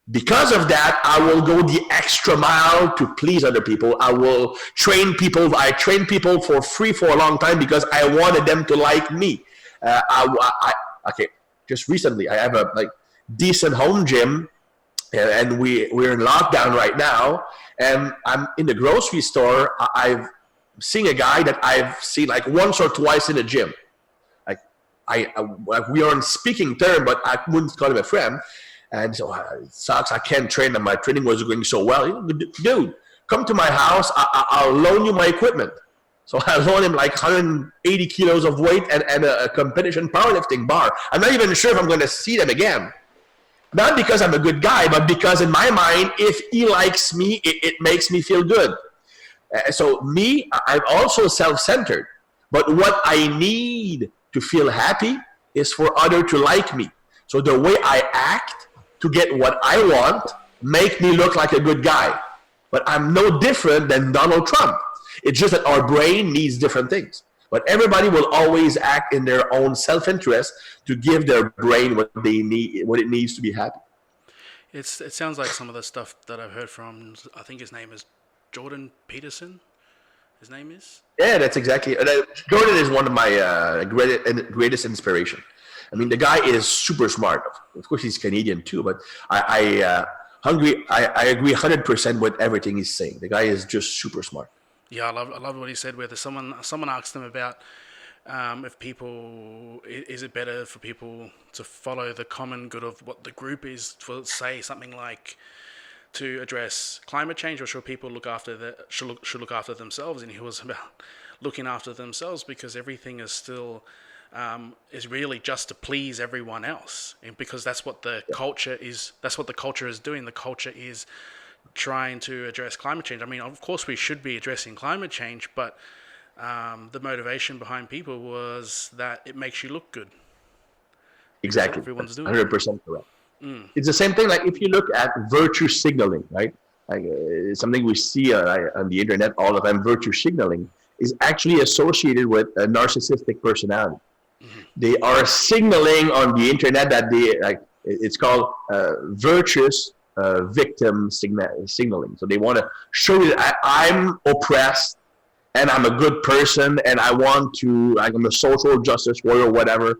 Because of that, I will go the extra mile to please other people. I will train people. I trained people for free for a long time because I wanted them to like me. Okay, just recently, I have a decent home gym, and we're in lockdown right now. And I'm in the grocery store. I've seen a guy that I've seen once or twice in the gym. We are on speaking term, but I wouldn't call him a friend. And so it sucks. I can't train, and my training was going so well. Dude, come to my house. I'll loan you my equipment. So I loaned him 180 kilos of weight and a competition powerlifting bar. I'm not even sure if I'm going to see them again. Not because I'm a good guy, but because in my mind, if he likes me, it makes me feel good. So me, I'm also self-centered. But what I need to feel happy is for others to like me. So the way I act to get what I want make me look like a good guy. But I'm no different than Donald Trump. It's just that our brain needs different things. But everybody will always act in their own self-interest to give their brain what they need, what it needs to be happy. It sounds like some of the stuff that I've heard from, I think his name is Jordan Peterson. His name is? Yeah, that's exactly. Jordan is one of my greatest inspiration. I mean, the guy is super smart. Of course, he's Canadian too, but I agree 100% with everything he's saying. The guy is just super smart. Yeah, I love what he said. Where someone asked him about if people, is it better for people to follow the common good of what the group is, for say something like to address climate change, or should people look after should look after themselves? And he was about looking after themselves, because everything is still is really just to please everyone else, and because that's what the culture is. That's what the culture is doing. The culture is trying to address climate change. I mean, of course, we should be addressing climate change, but the motivation behind people was that it makes you look good. Exactly. Everyone's doing 100% correct. It's the same thing. Like if you look at virtue signaling, right? Like something we see on the internet all the time. Virtue signaling is actually associated with a narcissistic personality. Mm-hmm. They are signaling on the internet that they like. It's called virtuous victim signaling. So they want to show you that I'm oppressed and I'm a good person and I want to, like, I'm a social justice warrior or whatever.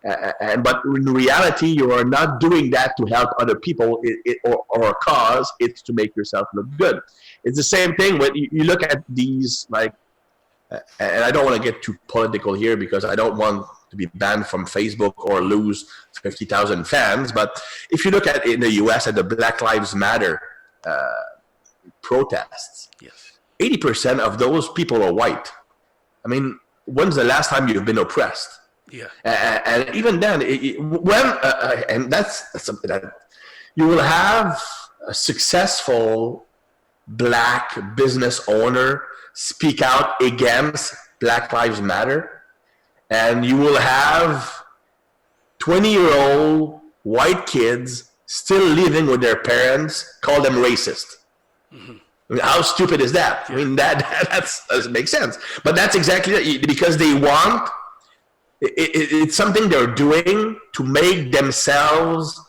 But in reality, you are not doing that to help other people or a cause. It's to make yourself look good. It's the same thing when you look at these, like, and I don't want to get too political here because I don't want to be banned from Facebook or lose 50,000 fans. But if you look at in the US at the Black Lives Matter protests, yes, 80% of those people are white. I mean, when's the last time you've been oppressed? Yeah. And even then, and that's something that you will have a successful black business owner speak out against Black Lives Matter, and you will have 20-year-old white kids still living with their parents call them racist. Mm-hmm. I mean, how stupid is that? Yeah. I mean, that doesn't make sense. But that's exactly it, because they want. It's something they're doing to make themselves,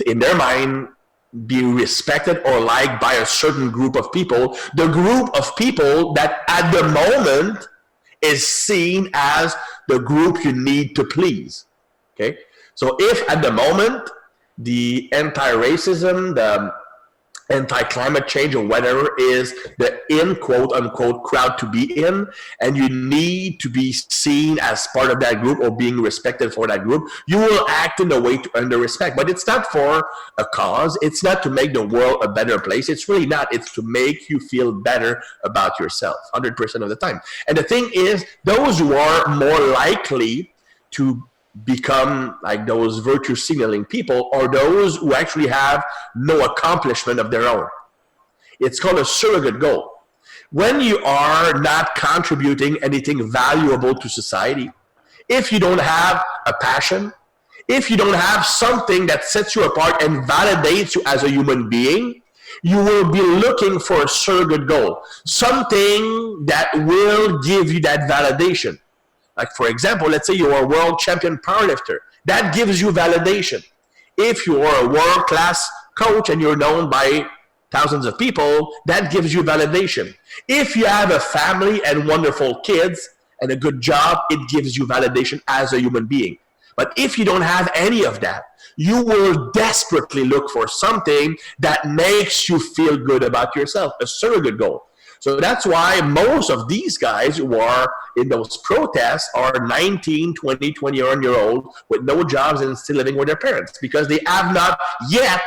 in their mind, be respected or liked by a certain group of people. The group of people that at the moment is seen as the group you need to please. Okay? So if at the moment the anti-racism, the anti-climate change or whatever is the in quote unquote crowd to be in, and you need to be seen as part of that group or being respected for that group, you will act in a way to earn the respect. But it's not for a cause. It's not to make the world a better place. It's really not. It's to make you feel better about yourself 100% of the time. And the thing is, those who are more likely to become like those virtue signaling people are those who actually have no accomplishment of their own. It's called a surrogate goal. When you are not contributing anything valuable to society, if you don't have a passion, if you don't have something that sets you apart and validates you as a human being, you will be looking for a surrogate goal, something that will give you that validation. Like, for example, let's say you're a world champion powerlifter. That gives you validation. If you are a world-class coach and you're known by thousands of people, that gives you validation. If you have a family and wonderful kids and a good job, it gives you validation as a human being. But if you don't have any of that, you will desperately look for something that makes you feel good about yourself, a surrogate goal. So that's why most of these guys who are in those protests are 19, 20, 21-year-old with no jobs and still living with their parents, because they have not yet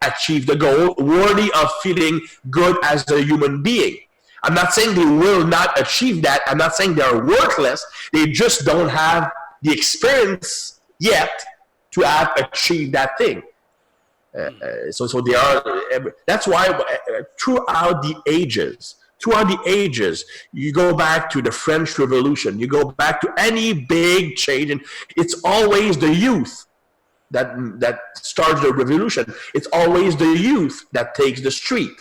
achieved a goal worthy of feeling good as a human being. I'm not saying they will not achieve that. I'm not saying they're worthless. They just don't have the experience yet to have achieved that thing. So they are. That's why throughout the ages, throughout the ages. You go back to the French Revolution, you go back to any big change, and it's always the youth that starts the revolution. It's always the youth that takes the street.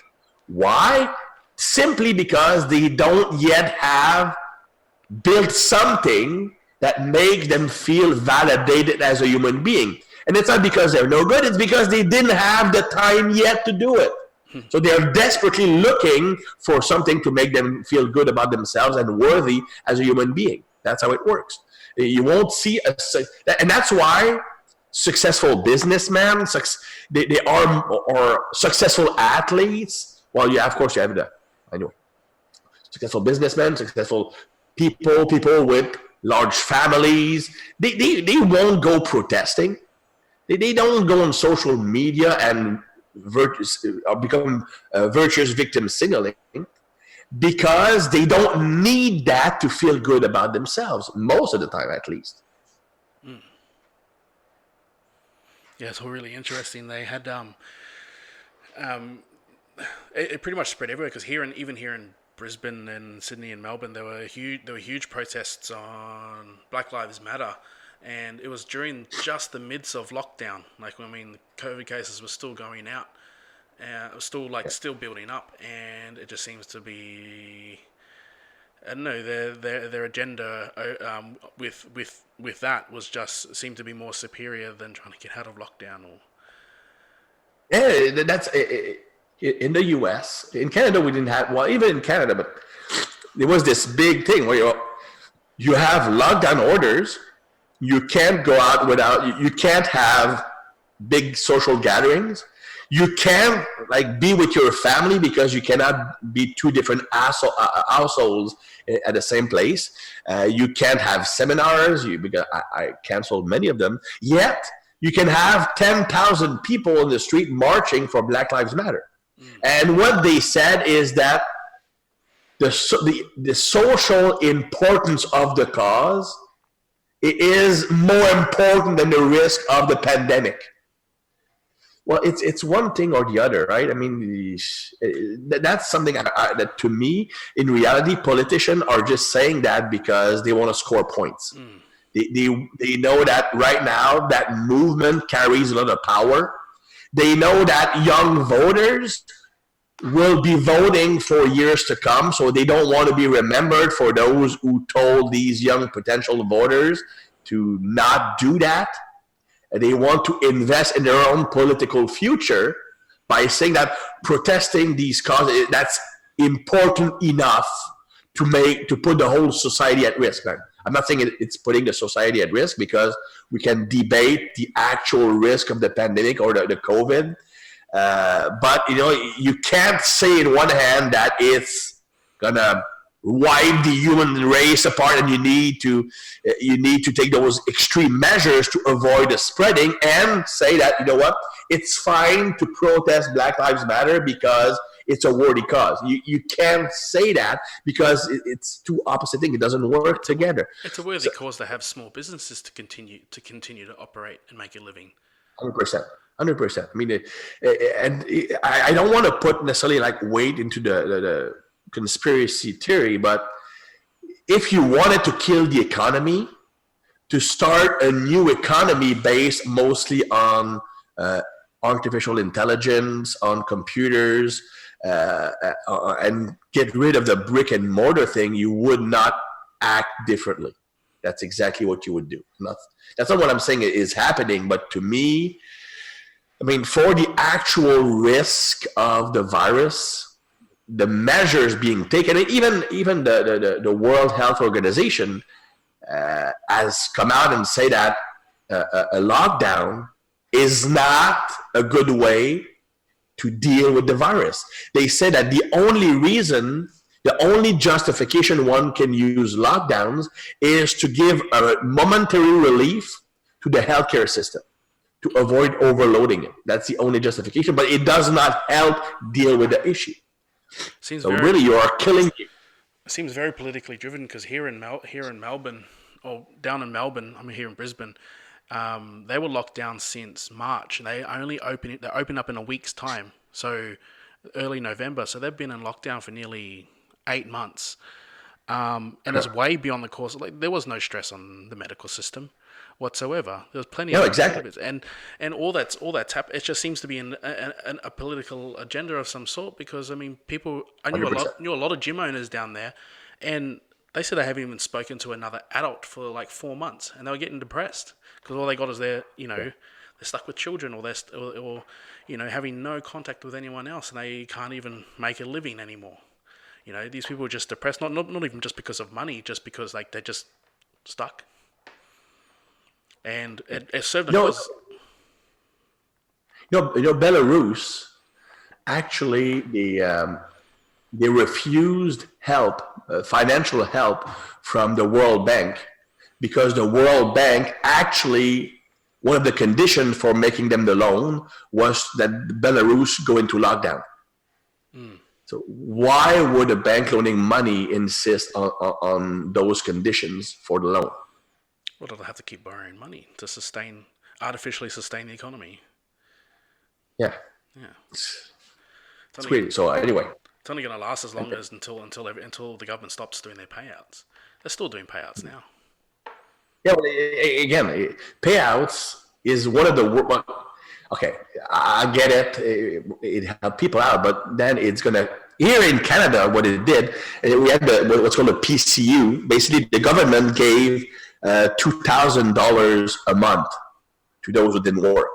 Why? Simply because they don't yet have built something that makes them feel validated as a human being. And it's not because they're no good, it's because they didn't have the time yet to do it. So they're desperately looking for something to make them feel good about themselves and worthy as a human being. That's how it works. You won't see and that's why successful businessmen, they are, or successful athletes. Well, yeah, of course you have successful businessmen, successful people with large families. They won't go protesting. They don't go on social media and become virtuous victim signaling, because they don't need that to feel good about themselves, most of the time at least. Yeah, it's all really interesting. They had it pretty much spread everywhere, because even here in Brisbane and Sydney and Melbourne, there were huge protests on Black Lives Matter, and it was during just the midst of lockdown. Like, I mean, the COVID cases were still going out, it was still building up, and it just seems to be, I don't know, their agenda with that was just seemed to be more superior than trying to get out of lockdown. Or yeah, that's in the U.S. In Canada, we didn't have, well, even in Canada, but there was this big thing where you have lockdown orders. You can't go out you can't have big social gatherings. You can't be with your family because you cannot be two different households at the same place. You can't have seminars, because I canceled many of them. Yet you can have 10,000 people in the street marching for Black Lives Matter. And what they said is that the social importance of the cause is more important than the risk of the pandemic. Well, it's one thing or the other, right? I mean, that's something that, to me, in reality, politicians are just saying that because they want to score points. They know that right now that movement carries a lot of power. They know that young voters will be voting for years to come, so they don't want to be remembered for those who told these young potential voters to not do that. And they want to invest in their own political future by saying that protesting these causes, that's important enough to put the whole society at risk. Man, I'm not saying it's putting the society at risk, because we can debate the actual risk of the pandemic or the COVID. But you can't say in one hand that it's gonna wipe the human race apart, and you need to take those extreme measures to avoid the spreading, and say that, it's fine to protest Black Lives Matter because it's a worthy cause. You can't say that, because it's two opposite things. It doesn't work together. It's a worthy cause to have small businesses to continue to operate and make a living. 100%. I mean, and I don't want to put necessarily weight into the conspiracy theory, but if you wanted to kill the economy, to start a new economy based mostly on artificial intelligence, on computers, and get rid of the brick and mortar thing, you would not act differently. That's exactly what you would do. That's not what I'm saying is happening, but to me, I mean, for the actual risk of the virus, the measures being taken, and even the World Health Organization has come out and say that a lockdown is not a good way to deal with the virus. They say that the only justification one can use lockdowns is to give a momentary relief to the healthcare system, to avoid overloading it. That's the only justification, but it does not help deal with the issue. Really, you are killing you. It seems very politically driven, because here in Melbourne, or down in Melbourne, I'm here in Brisbane, they were locked down since March, and they open up in a week's time, so early November. So they've been in lockdown for nearly 8 months. And it's way beyond the course. Like, there was no stress on the medical system whatsoever. There was plenty No, of exactly. and all that's happened. It just seems to be a political agenda of some sort. Because I mean, people. I knew 100%. a lot of gym owners down there, and they said they haven't even spoken to another adult for like 4 months, and they were getting depressed because all they got is they're stuck with children, or or having no contact with anyone else, and they can't even make a living anymore. These people are just depressed, not even just because of money, just because like they're just stuck. And it served them as Belarus actually they refused help, financial help from the World Bank, because the World Bank actually, one of the conditions for making them the loan was that Belarus go into lockdown. So why would a bank loaning money insist on those conditions for the loan? Well, they'll have to keep borrowing money to artificially sustain the economy. Yeah. Yeah. It's weird. So anyway, it's only going to last as long as until the government stops doing their payouts. They're still doing payouts now. Yeah. Well, again, payouts is one of the. Okay, I get it. It helped people out, but then it's gonna. Here in Canada, what it did, we had what's called a PCU. Basically, the government gave $2,000 a month to those who didn't work.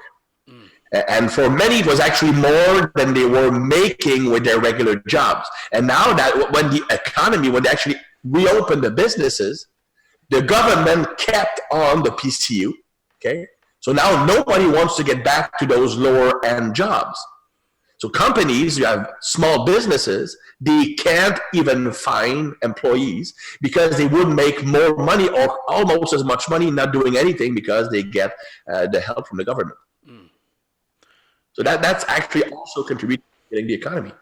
And for many, it was actually more than they were making with their regular jobs. And now that when they actually reopened the businesses, the government kept on the PCU. Okay, so now nobody wants to get back to those lower end jobs. So companies, you have small businesses, they can't even find employees because they would make more money or almost as much money not doing anything because they get the help from the government. So that's actually also contributing to getting the economy.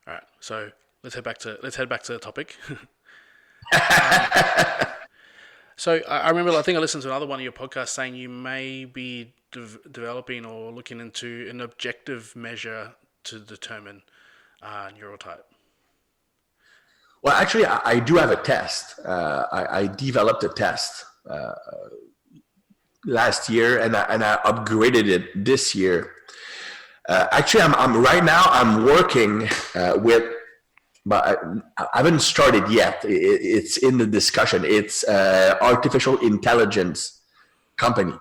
All right, so let's head back to the topic. So I remember, I think I listened to another one of your podcasts saying you may be developing or looking into an objective measure to determine neurotype. Well, actually, I do have a test. I developed a test last year, and I upgraded it this year. Actually, I'm right now. I'm working with, but I haven't started yet. It's in the discussion. It's artificial intelligence company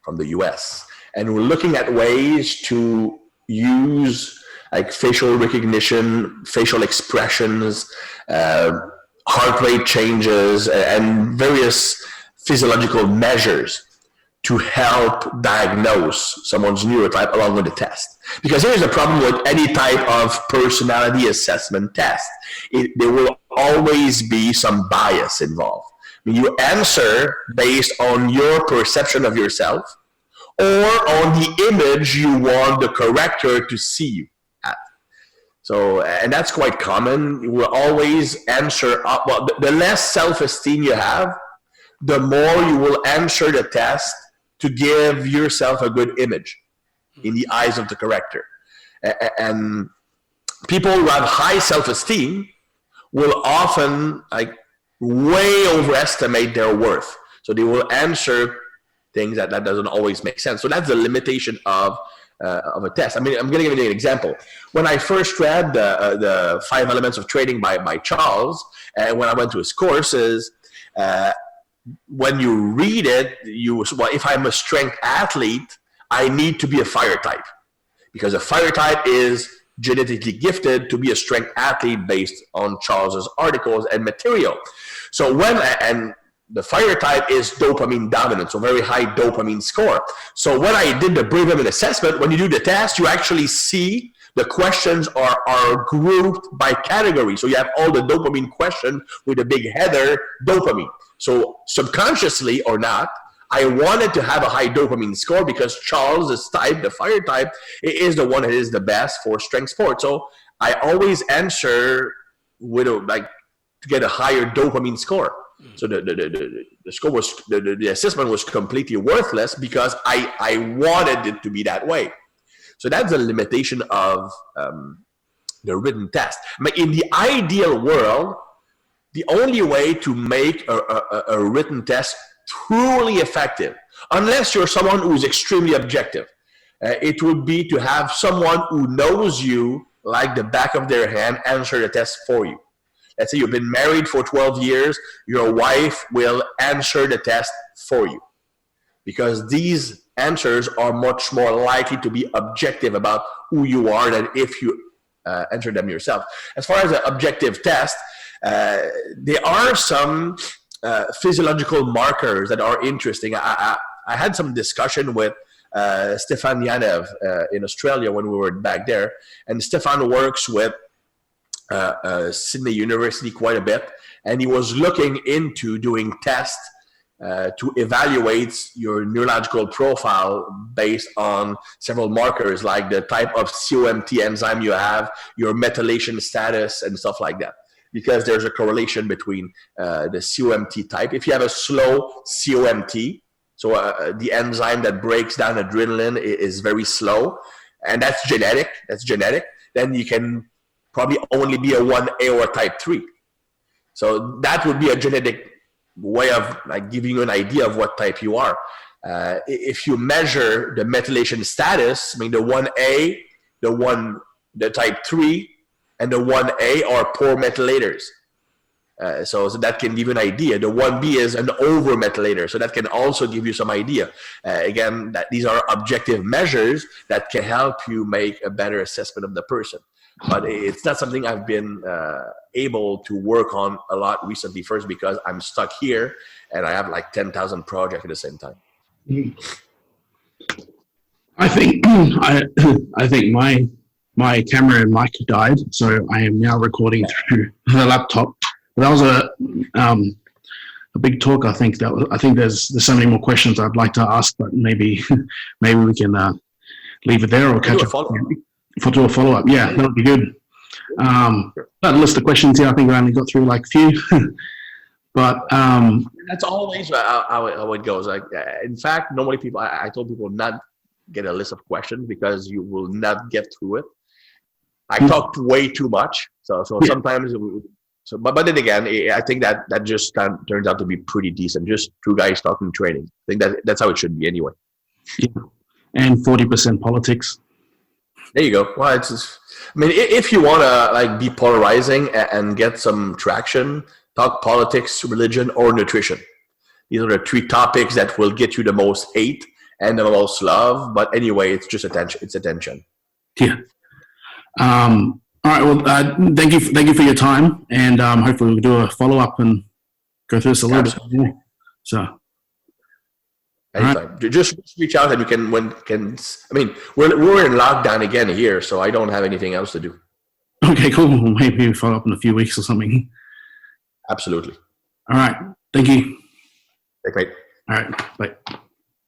from the US, and we're looking at ways to use like facial recognition, facial expressions, heart rate changes, and various physiological measures to help diagnose someone's neurotype along with the test. Because here's the problem with any type of personality assessment test. There will always be some bias involved. You answer based on your perception of yourself or on the image you want the corrector to see you at. So, and that's quite common. You will always answer, well, the less self-esteem you have, the more you will answer the test to give yourself a good image in the eyes of the corrector. And people who have high self-esteem will often like way overestimate their worth. So they will answer things that doesn't always make sense. So that's the limitation of a test. I mean, I'm going to give you an example. When I first read the 5 Elements of Trading by Charles, and when I went to his courses, when you read it, well, if I'm a strength athlete, I need to be a fire type, because a fire type is genetically gifted to be a strength athlete based on Charles's articles and material. So and the fire type is dopamine dominant, so very high dopamine score. So when I did the Brave Women assessment, when you do the test, you actually see the questions are grouped by category. So you have all the dopamine questions with a big header, dopamine. So subconsciously or not, I wanted to have a high dopamine score because Charles's type, the fire type, is the one that is the best for strength sport. So I always answer with to get a higher dopamine score. So the score was the assessment was completely worthless because I wanted it to be that way. So that's the limitation of the written test. But in the ideal world, the only way to make a written test truly effective, unless you're someone who's extremely objective, it would be to have someone who knows you like the back of their hand answer the test for you. Let's say you've been married for 12 years, your wife will answer the test for you, because these answers are much more likely to be objective about who you are than if you answer them yourself. As far as an objective test, there are some physiological markers that are interesting. I had some discussion with Stefan Yanev in Australia when we were back there, and Stefan works with Sydney University quite a bit, and he was looking into doing tests to evaluate your neurological profile based on several markers like the type of COMT enzyme you have, your methylation status, and stuff like that. Because there's a correlation between the COMT type. If you have a slow COMT, so the enzyme that breaks down adrenaline is very slow, and that's genetic, then you can probably only be a 1A or a type 3. So that would be a genetic way of like giving you an idea of what type you are. If you measure the methylation status, I mean the 1A, the type 3, and the 1A are poor methylators. So that can give you an idea. The 1B is an over methylator, so that can also give you some idea. Again, these are objective measures that can help you make a better assessment of the person. But it's not something I've been able to work on a lot recently. First, because I'm stuck here and I have like 10,000 projects at the same time. I think I think my camera and mic died, so I am now recording through the laptop. But that was a big talk. I think there's so many more questions I'd like to ask, but maybe we can leave it there or catch up for a follow up. Yeah, that would be good. That list of questions here, I think I only got through like a few, but that's always how it goes. Like, in fact, normally I told people not get a list of questions because you will not get through it. I talked way too much, so sometimes. But then again, I think that just turns out to be pretty decent. Just two guys talking training. I think that's how it should be anyway. Yeah, and 40% politics. There you go. Well, if you want to like be polarizing and get some traction, talk politics, religion, or nutrition. These are the three topics that will get you the most hate and the most love. But anyway, it's just attention. It's attention. Yeah. All right. Well, thank you for your time, and hopefully we'll do a follow up and go through this a little bit more. So, anytime, right. Just reach out, and you can. I mean, we're in lockdown again here, so I don't have anything else to do. Okay, cool. Maybe we'll follow up in a few weeks or something. Absolutely. All right. Thank you. Great. All right. Bye.